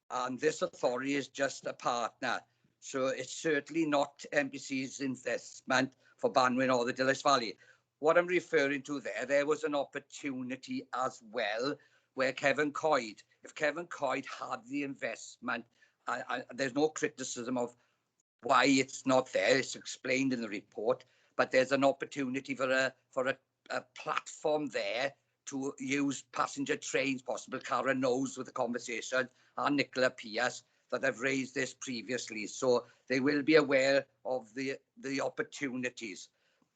and this authority is just a partner. So it's certainly not NPC's investment for Banwyn or the Dilys Valley. What I'm referring to there was an opportunity as well where Cefn Coed, if Cefn Coed had the investment, there's no criticism of why it's not there. It's explained in the report, but there's an opportunity for a platform there to use passenger trains, possible. Karen knows with the conversation, and Nicola Pierce, that I've raised this previously, so they will be aware of the opportunities.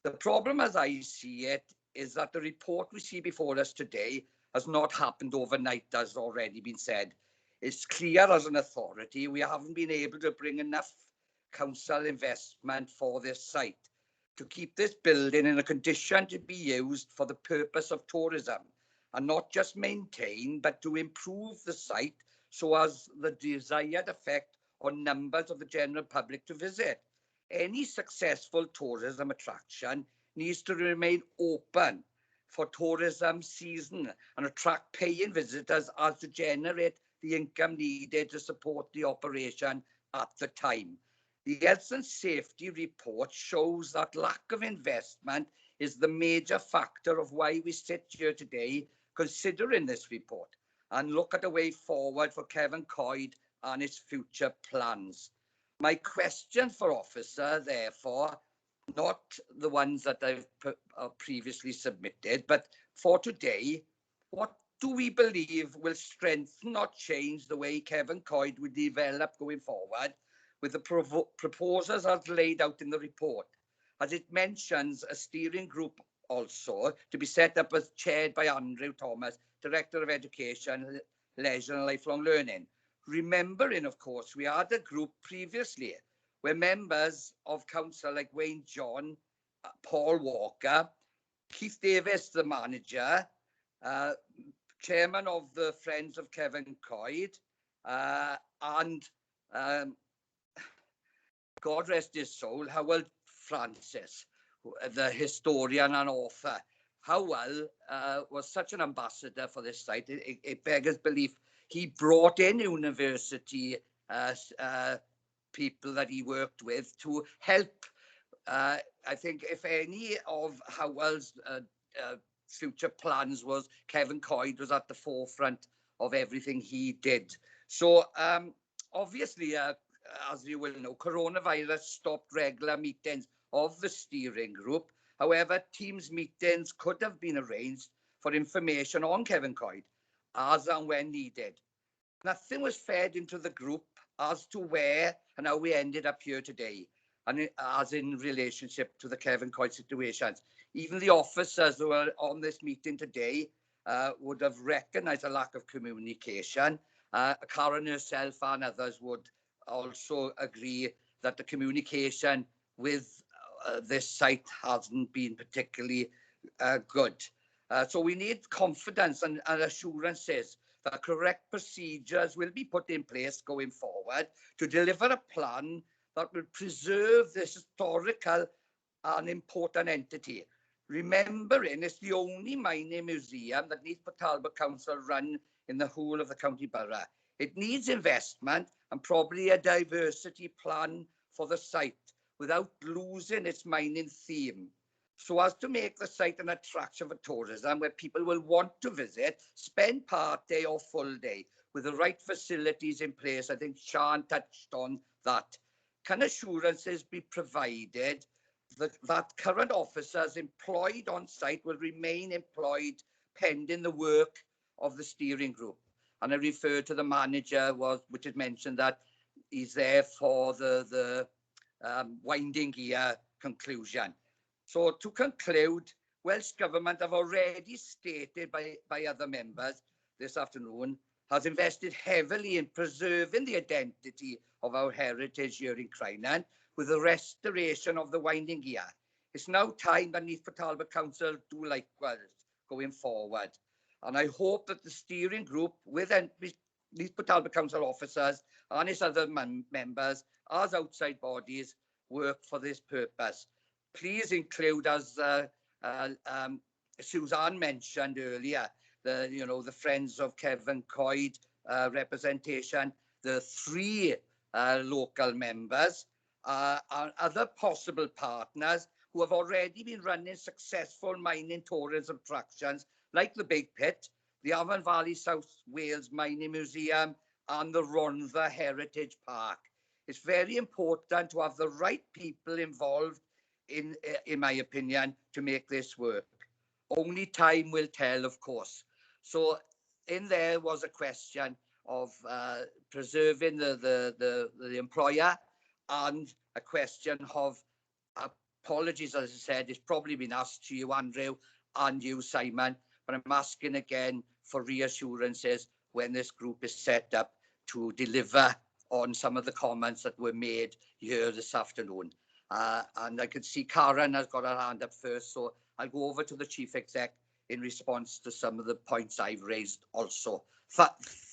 The problem, as I see it, is that the report we see before us today has not happened overnight, as already been said. It's clear as an authority we haven't been able to bring enough council investment for this site to keep this building in a condition to be used for the purpose of tourism, and not just maintain, but to improve the site so as the desired effect on numbers of the general public to visit. Any successful tourism attraction needs to remain open for tourism season and attract paying visitors as to generate the income needed to support the operation at the time. The health and safety report shows that lack of investment is the major factor of why we sit here today considering this report and look at a way forward for Cefn Coed and its future plans. My question for officer, therefore, not the ones that I've previously submitted, but for today, what do we believe will strengthen or change the way Cefn Coed will develop going forward with the proposals as laid out in the report? As it mentions a steering group also to be set up as chaired by Andrew Thomas, Director of Education, Leisure and Lifelong Learning. Remembering, of course, we had a group previously where members of council like Wayne John, Paul Walker, Keith Davis, the manager, chairman of the Friends of Cefn Coed, and God rest his soul, Howell Francis, the historian and author. Howell was such an ambassador for this site. It beggars belief. He brought in university people that he worked with to help. I think if any of Howell's future plans was, Kevin Coed was at the forefront of everything he did. So obviously, as you will know, coronavirus stopped regular meetings of the steering group. However, Teams meetings could have been arranged for information on Kevin Coed as and when needed. Nothing was fed into the group as to where and how we ended up here today, and as in relationship to the Kevin Coed situations. Even the officers who are on this meeting today would have recognised a lack of communication. Karen herself and others would also agree that the communication with this site hasn't been particularly good. So we need confidence and assurances that correct procedures will be put in place going forward to deliver a plan that will preserve this historical and important entity. Remembering it's the only mining museum that Neath Talbot Council run in the whole of the county borough. It needs investment and probably a diversity plan for the site without losing its mining theme, so as to make the site an attraction for tourism where people will want to visit, spend part day or full day with the right facilities in place. I think Sean touched on that. Can assurances be provided that current officers employed on site will remain employed pending the work of the steering group? And I refer to the manager, which had mentioned that he's there for the winding gear conclusion. So to conclude, Welsh Government have already stated by other members this afternoon, has invested heavily in preserving the identity of our heritage here in Crinan with the restoration of the winding gear. It's now time that Neath Talbot Council do likewise going forward. And I hope that the steering group with Neath Talbot Council officers and its other members as outside bodies work for this purpose. Please include, as Suzanne mentioned earlier, the Friends of Kevin Coed representation, the 3 local members, and other possible partners who have already been running successful mining tourism attractions like the Big Pit, the Avon Valley South Wales Mining Museum, and the Rhondda Heritage Park. It's very important to have the right people involved, in my opinion, to make this work. Only time will tell, of course. So in there was a question of preserving the employer, and a question of apologies, as I said, it's probably been asked to you, Andrew, and you, Simon, but I'm asking again for reassurances when this group is set up to deliver on some of the comments that were made here this afternoon. And I can see Karen has got her hand up first, so I'll go over to the Chief Exec in response to some of the points I've raised also.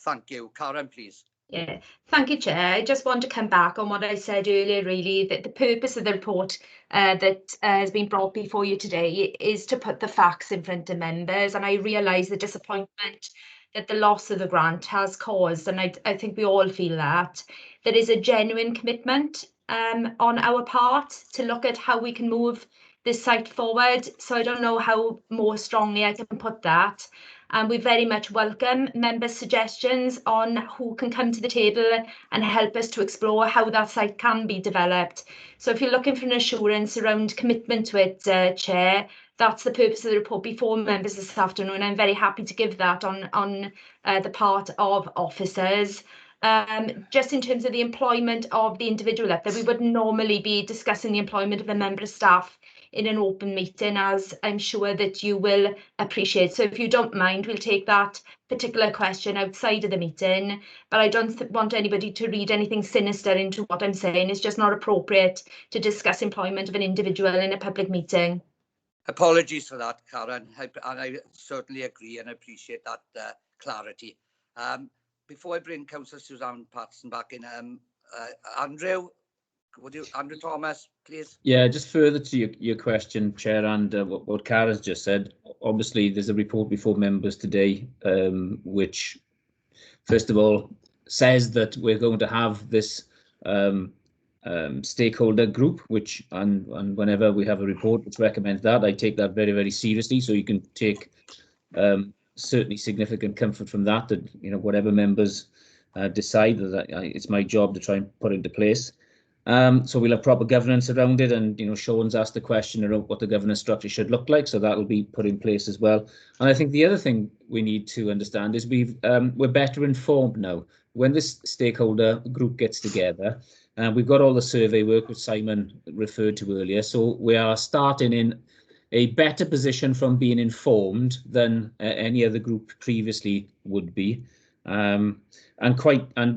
Thank you. Karen, please. Yeah, thank you, Chair. I just want to come back on what I said earlier, really, that the purpose of the report that has been brought before you today is to put the facts in front of members, and I realise the disappointment that the loss of the grant has caused, and I think we all feel that. There is a genuine commitment on our part to look at how we can move this site forward, so I don't know how more strongly I can put that. And we very much welcome members' suggestions on who can come to the table and help us to explore how that site can be developed. So if you're looking for an assurance around commitment to it, Chair, that's the purpose of the report before members this afternoon. I'm very happy to give that on the part of officers. Just in terms of the employment of the individual up there, we wouldn't normally be discussing the employment of a member of staff in an open meeting, as I'm sure that you will appreciate. So if you don't mind, we'll take that particular question outside of the meeting, but I don't want anybody to read anything sinister into what I'm saying. It's just not appropriate to discuss employment of an individual in a public meeting. Apologies for that, Karen, and I certainly agree and appreciate that clarity. before I bring Councillor Suzanne Patterson back in, Andrew, Andrew Thomas, please. Yeah, just further to your question, Chair, and what Kara's just said. Obviously, there's a report before members today, which, first of all, says that we're going to have this stakeholder group, which and whenever we have a report which recommends that, I take that very, very seriously. So you can take certainly significant comfort from that. That whatever members decide, that it's my job to try and put into place. So we'll have proper governance around it, and Sean's asked the question around what the governance structure should look like, so that will be put in place as well. And I think the other thing we need to understand is we're better informed now. When this stakeholder group gets together, we've got all the survey work which Simon referred to earlier, so we are starting in a better position from being informed than any other group previously would be. And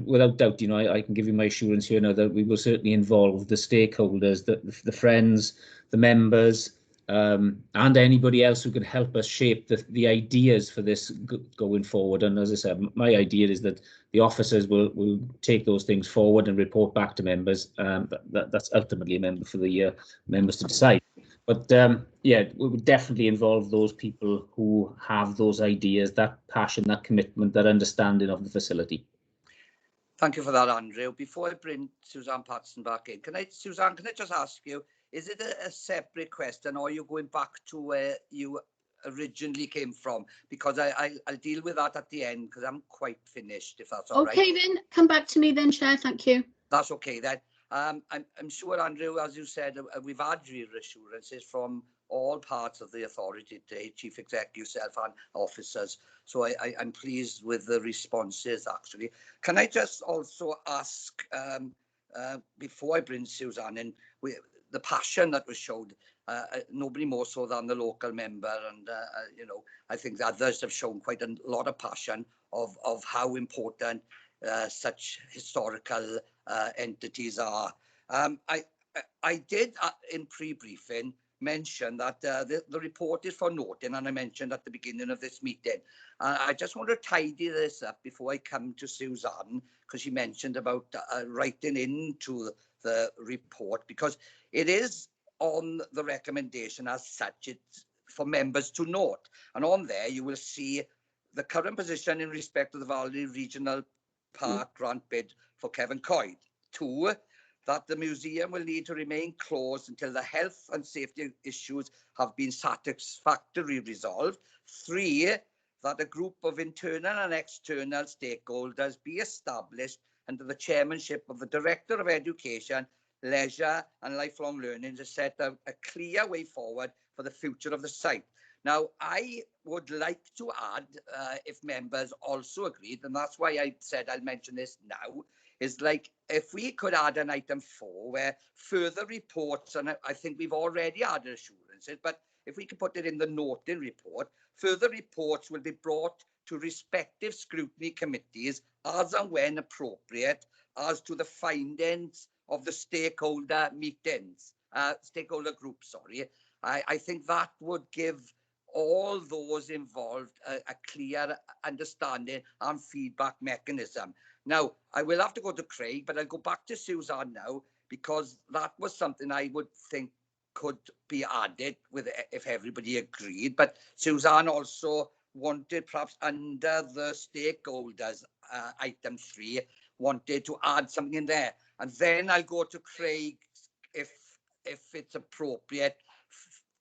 without doubt, I can give you my assurance here now that we will certainly involve the stakeholders, the friends, the members, and anybody else who can help us shape the ideas for this going forward. And as I said, my idea is that the officers will take those things forward and report back to members. That's ultimately a member for the members to decide. But yeah, we would definitely involve those people who have those ideas, that passion, that commitment, that understanding of the facility. Thank you for that, Andrew. Before I bring Suzanne Patterson back in, Suzanne, can I just ask you, is it a separate question, or are you going back to where you originally came from? Because I'll deal with that at the end, because I'm quite finished, if that's all right. Okay, then come back to me then, Chair. Thank you. That's okay then. I'm sure, Andrew, as you said, we've had reassurances from all parts of the authority today, Chief Executive, yourself and officers. So I'm pleased with the responses, actually. Can I just also ask, before I bring Suzanne in, the passion that was showed, nobody more so than the local member, and I think that others have shown quite a lot of passion of how important such historical entities are. I did in pre-briefing mention that the report is for noting, and I mentioned at the beginning of this meeting. I just want to tidy this up before I come to Suzanne, because she mentioned about writing into the report, because it is on the recommendation as such. It's for members to note, and on there you will see the current position in respect to the Valley Regional Park grant bid for Cefn Coed. 2, that the museum will need to remain closed until the health and safety issues have been satisfactorily resolved. 3, that a group of internal and external stakeholders be established under the chairmanship of the Director of Education, Leisure and Lifelong Learning to set out a clear way forward for the future of the site. Now, I would like to add, if members also agreed, and that's why I said I'll mention this now, is like if we could add an item 4 where further reports, and I think we've already added assurances, but if we could put it in the noting report, further reports will be brought to respective scrutiny committees as and when appropriate as to the findings of the stakeholder meetings, stakeholder groups, sorry. I think that would give all those involved a clear understanding and feedback mechanism. Now, I will have to go to Craig, but I'll go back to Suzanne now, because that was something I would think could be added with if everybody agreed. But Suzanne also wanted, perhaps under the stakeholders, item 3, wanted to add something in there. And then I'll go to Craig if it's appropriate,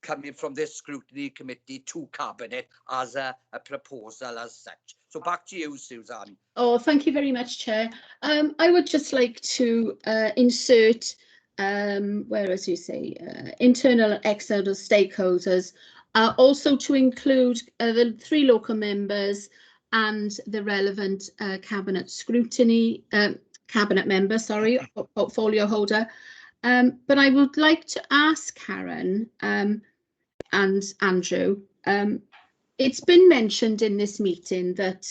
coming from this scrutiny committee to cabinet as a proposal as such. So back to you, Suzanne. Oh, thank you very much, Chair. I would just like to insert, where, as you say, internal and external stakeholders, also to include the 3 local members and the relevant cabinet scrutiny, cabinet member, sorry, portfolio holder. But I would like to ask Karen and Andrew, it's been mentioned in this meeting that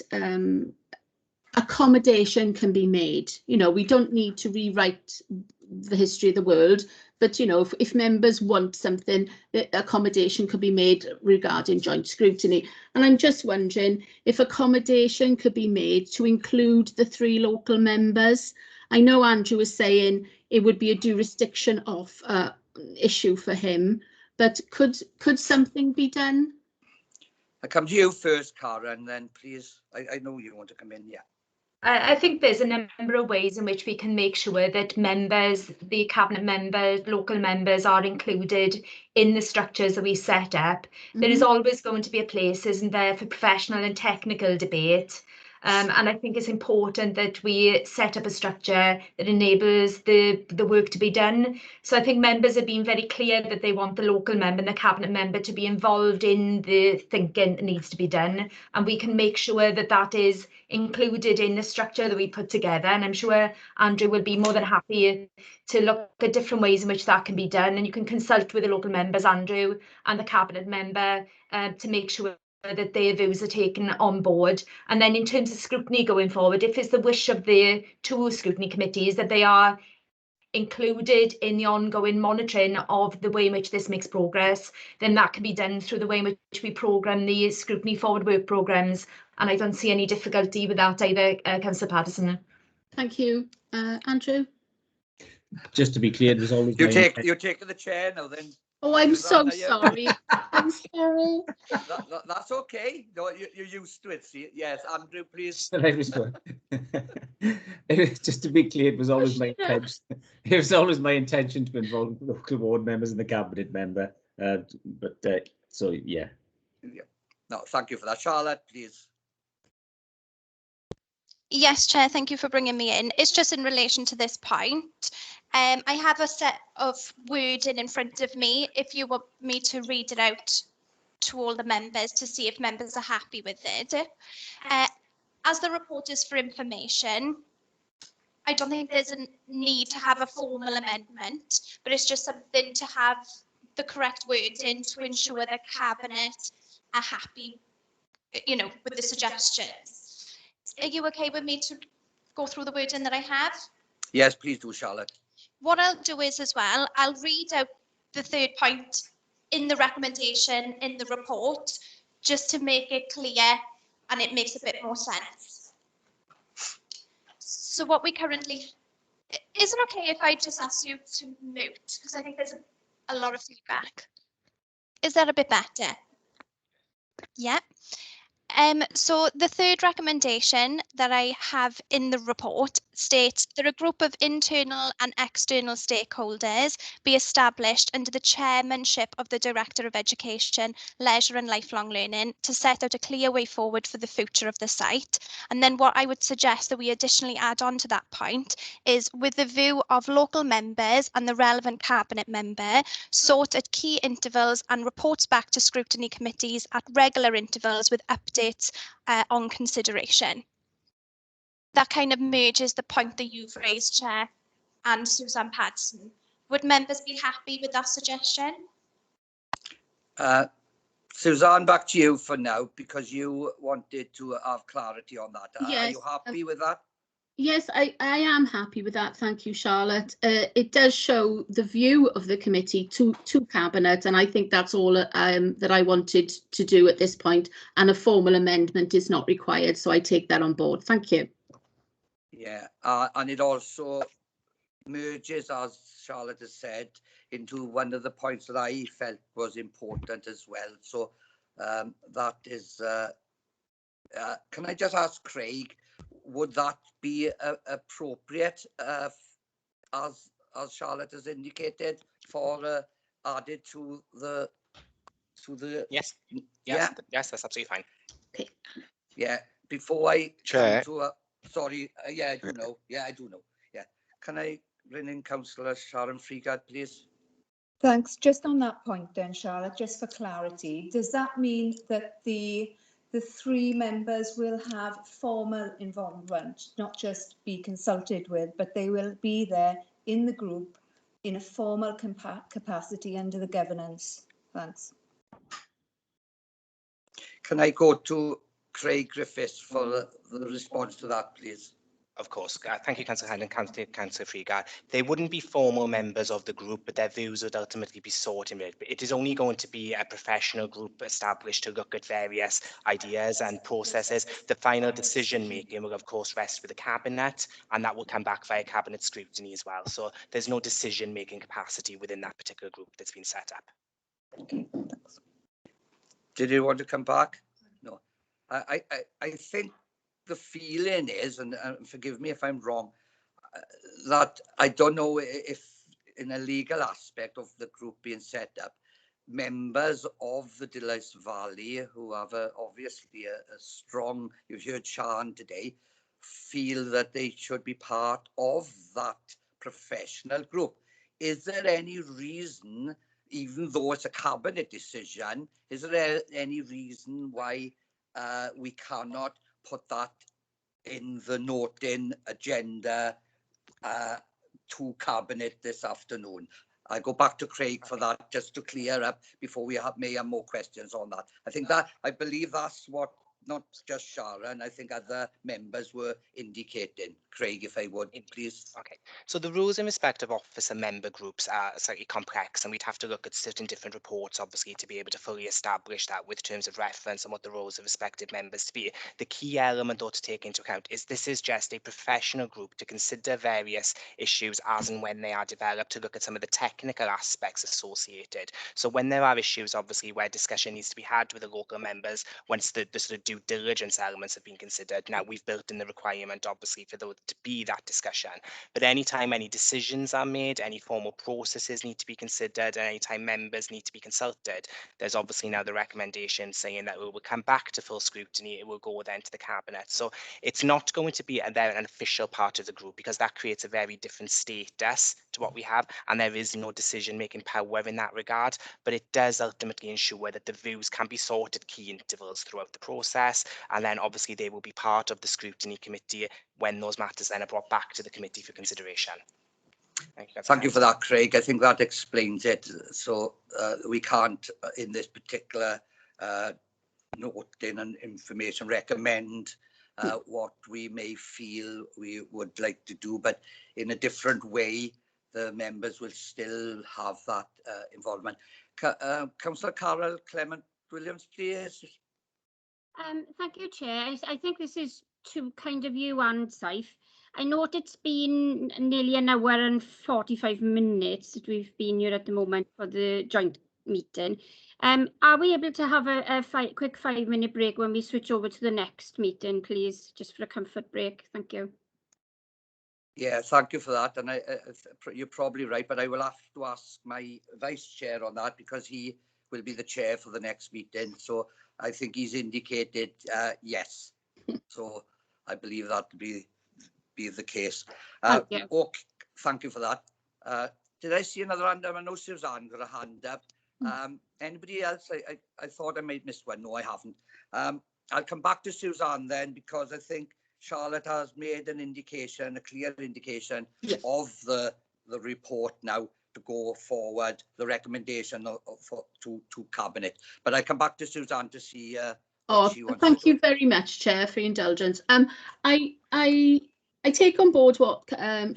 accommodation can be made. We don't need to rewrite the history of the world. But, you know, if members want something, accommodation could be made regarding joint scrutiny. And I'm just wondering if accommodation could be made to include the 3 local members. I know Andrew was saying it would be a jurisdiction off issue for him, but could something be done? I come to you first, Karen, then please. I know you want to come in, yeah. I think there's a number of ways in which we can make sure that members, the cabinet members, local members are included in the structures that we set up. There is always going to be a place, isn't there, for professional and technical debate. And I think it's important that we set up a structure that enables the work to be done. So I think members have been very clear that they want the local member and the cabinet member to be involved in the thinking that needs to be done. And we can make sure that that is included in the structure that we put together. And I'm sure Andrew will be more than happy to look at different ways in which that can be done. And you can consult with the local members, Andrew, and the cabinet member to make sure that their views are taken on board. And then in terms of scrutiny going forward, if it's the wish of the 2 scrutiny committees that they are included in the ongoing monitoring of the way in which this makes progress, then that can be done through the way in which we programme the scrutiny forward work programmes. And I don't see any difficulty with that either, Councillor Patterson. Thank you. Andrew? Just to be clear, there's always you're taking the chair now then. Oh, I'm so sorry. I'm sorry. That's okay. No, you're used to it. See? Yes, Andrew, please. Just to be clear, it was always my intention. It was always my intention to involve local ward members and the cabinet member. So yeah. No, thank you for that, Charlotte. Please. Yes, Chair, thank you for bringing me in. It's just in relation to this point. I have a set of wording in front of me. If you want me to read it out to all the members to see if members are happy with it. As the report is for information, I don't think there's a need to have a formal amendment, but it's just something to have the correct wording to ensure the Cabinet are happy, you know, with the suggestions. Are you okay with me to go through the wording that I have? Yes, please do, Charlotte. What I'll do is as well, I'll read out the 3rd point in the recommendation in the report, just to make it clear and it makes a bit more sense. So what we currently, is it okay if I just ask you to mute? Because I think there's a lot of feedback. Is that a bit better? Yeah. So the 3rd recommendation that I have in the report states that a group of internal and external stakeholders be established under the chairmanship of the Director of Education, Leisure and Lifelong Learning to set out a clear way forward for the future of the site. And then what I would suggest that we additionally add on to that point is, with the view of local members and the relevant cabinet member, sought at key intervals and reports back to scrutiny committees at regular intervals with updates on consideration. That kind of merges the point that you've raised, Chair, and Suzanne Patterson. Would members be happy with that suggestion? Suzanne, back to you for now, because you wanted to have clarity on that. Yes, are you happy with that? Yes, I am happy with that. Thank you, Charlotte. It does show the view of the committee to Cabinet, and I think that's all that I wanted to do at this point, and a formal amendment is not required, so I take that on board. Thank you. Yeah, and it also merges, as Charlotte has said, into one of the points that I felt was important as well. So that is, can I just ask Craig, would that be appropriate, as Charlotte has indicated, for added to the yes, yeah, yes, that's absolutely fine. Okay. Yeah, before I Chair. come to sorry, yeah, I do know. Yeah, I do know. Yeah, can I bring in Councillor Sharon Freegard, please? Thanks. Just on that point then, Charlotte, just for clarity, does that mean that the 3 members will have formal involvement, not just be consulted with, but they will be there in the group in a formal capacity under the governance? Thanks. Can I go to Craig Griffiths for the response to that, please? Of course. Thank you, Councillor Hand and Councillor Freegard. They wouldn't be formal members of the group, but their views would ultimately be sought in it. It is only going to be a professional group established to look at various ideas and processes. The final decision making will, of course, rest with the Cabinet, and that will come back via Cabinet scrutiny as well. So there's no decision making capacity within that particular group that's been set up. Okay, thanks. Did you want to come back? No. I think the feeling is, and forgive me if I'm wrong, that I don't know if in a legal aspect of the group being set up, members of the Delice Valley who have obviously a strong, you've heard Sian today, feel that they should be part of that professional group. Is there any reason, even though it's a cabinet decision, is there any reason why we cannot put that in the noting agenda to cabinet this afternoon? I go back to Craig for that, just to clear up before we may have more questions on that. I believe that's what not just Sharon, I think other members were indicating. Craig, if I would, please. Okay, so the rules in respect of office and member groups are slightly complex, and we'd have to look at certain different reports, obviously, to be able to fully establish that with terms of reference and what the roles of respective members to be. The key element, though, to take into account is this is just a professional group to consider various issues as and when they are developed, to look at some of the technical aspects associated. So when there are issues, obviously, where discussion needs to be had with the local members, once the sort of due diligence elements have been considered, now we've built in the requirement, obviously, for those to be that discussion. But anytime any decisions are made, any formal processes need to be considered, and anytime members need to be consulted, there's obviously now the recommendation saying that it will come back to full scrutiny, it will go then to the Cabinet. So it's not going to be an official part of the group, because that creates a very different status to what we have, and there is no decision-making power in that regard, but it does ultimately ensure that the views can be sought at key intervals throughout the process, and then obviously they will be part of the scrutiny committee when those matters then are brought back to the committee for consideration. Thank you for that, Craig. I think that explains it. So we can't, in this particular noting and information, recommend what we may feel we would like to do, but in a different way, the members will still have that involvement. Councillor Carol Clement Williams, please. Thank you, Chair. I think this is to kind of you and Saif. I note it's been nearly an hour and 45 minutes that we've been here at the moment for the joint meeting. Are we able to have a quick 5-minute break when we switch over to the next meeting, please, just for a comfort break? Thank you. Yeah, thank you for that. And you're probably right, but I will have to ask my vice chair on that, because he will be the chair for the next meeting. So I think he's indicated yes. So I believe that to be the case. Thank you. Okay, thank you for that. Did I see another hand up? I know Suzanne got a hand up. Anybody else? I thought I might miss one. No, I haven't. I'll come back to Suzanne then, because I think Charlotte has made an indication, a clear indication of the report now to go forward, the recommendation to Cabinet. But I come back to Suzanne to see what she wants thank to do. you very much, Chair, for your indulgence. I take on board what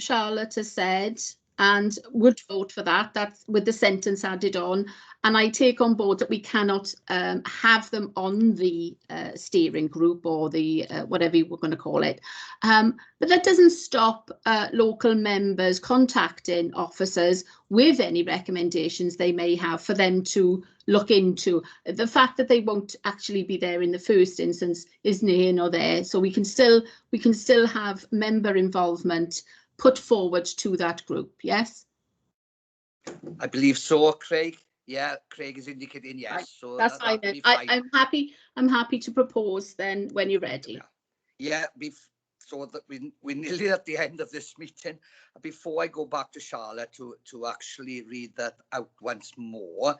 Charlotte has said and would vote for that. That's with the sentence added on. And I take on board that we cannot have them on the steering group or the whatever we're going to call it. But that doesn't stop local members contacting officers with any recommendations they may have for them to look into. The fact that they won't actually be there in the first instance is neither nor there. So we can still have member involvement put forward to that group. Yes, I believe so, Craig. Yeah, Craig is indicating yes. Right. So That's fine. I'm happy to propose then when you're ready. Yeah, so that we're nearly at the end of this meeting. Before I go back to Charlotte to actually read that out once more,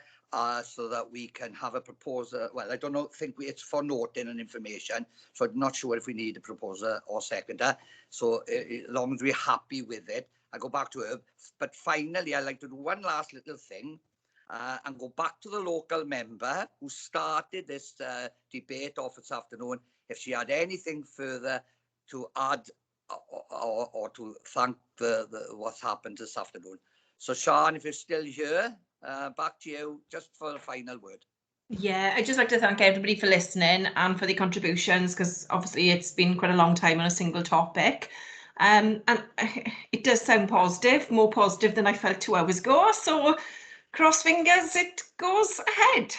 so that we can have a proposer. Well, I don't think it's for noting and information, so I'm not sure if we need a proposer or seconder. So as long as we're happy with it, I go back to her. But finally, I'd like to do one last little thing. And go back to the local member who started this debate off this afternoon, if she had anything further to add or to thank what's happened this afternoon. So Sean, if you're still here, back to you just for a final word. Yeah, I'd just like to thank everybody for listening and for the contributions, because obviously it's been quite a long time on a single topic. And it does sound positive, more positive than I felt 2 hours ago. So cross fingers it goes ahead.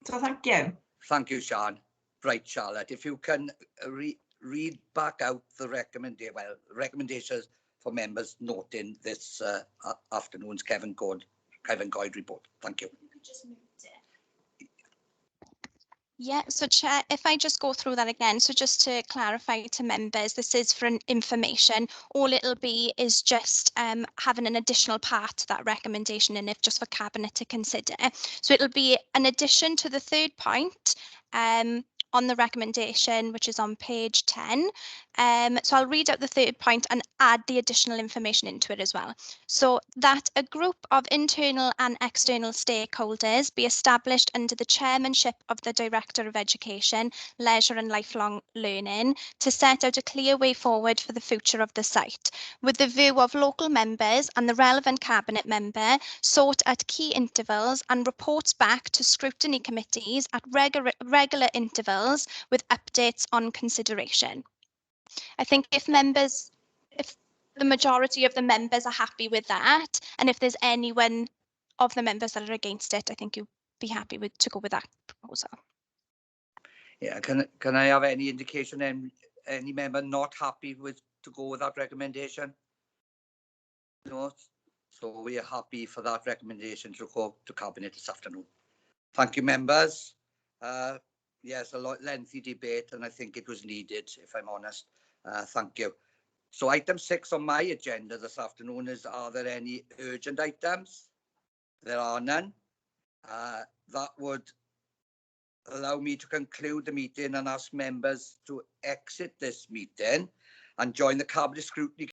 So thank you. Thank you, Sean. Right, Charlotte, if you can read back out the recommendations for members noting this afternoon's Cefn Coed report. Thank you. Yeah, so Chair, if I just go through that again, so just to clarify to members, this is for information. All it'll be is just having an additional part to that recommendation, and if just for Cabinet to consider. So it'll be an addition to the third point on the recommendation, which is on page 10. So I'll read out the third point and add the additional information into it as well. So that a group of internal and external stakeholders be established under the chairmanship of the Director of Education, Leisure and Lifelong Learning to set out a clear way forward for the future of the site, with the view of local members and the relevant Cabinet member sought at key intervals and reports back to scrutiny committees at regular intervals with updates on consideration. I think if the majority of the members are happy with that, and if there's anyone of the members that are against it, I think you'd be happy to go with that proposal. Yeah, can I have any indication any member not happy to go with that recommendation? No, so we are happy for that recommendation to go to Cabinet this afternoon. Thank you, members. Yes, a lengthy debate, and I think it was needed, if I'm honest. Thank you. So item 6 on my agenda this afternoon is, are there any urgent items? There are none. That would allow me to conclude the meeting and ask members to exit this meeting and join the Cabinet Scrutiny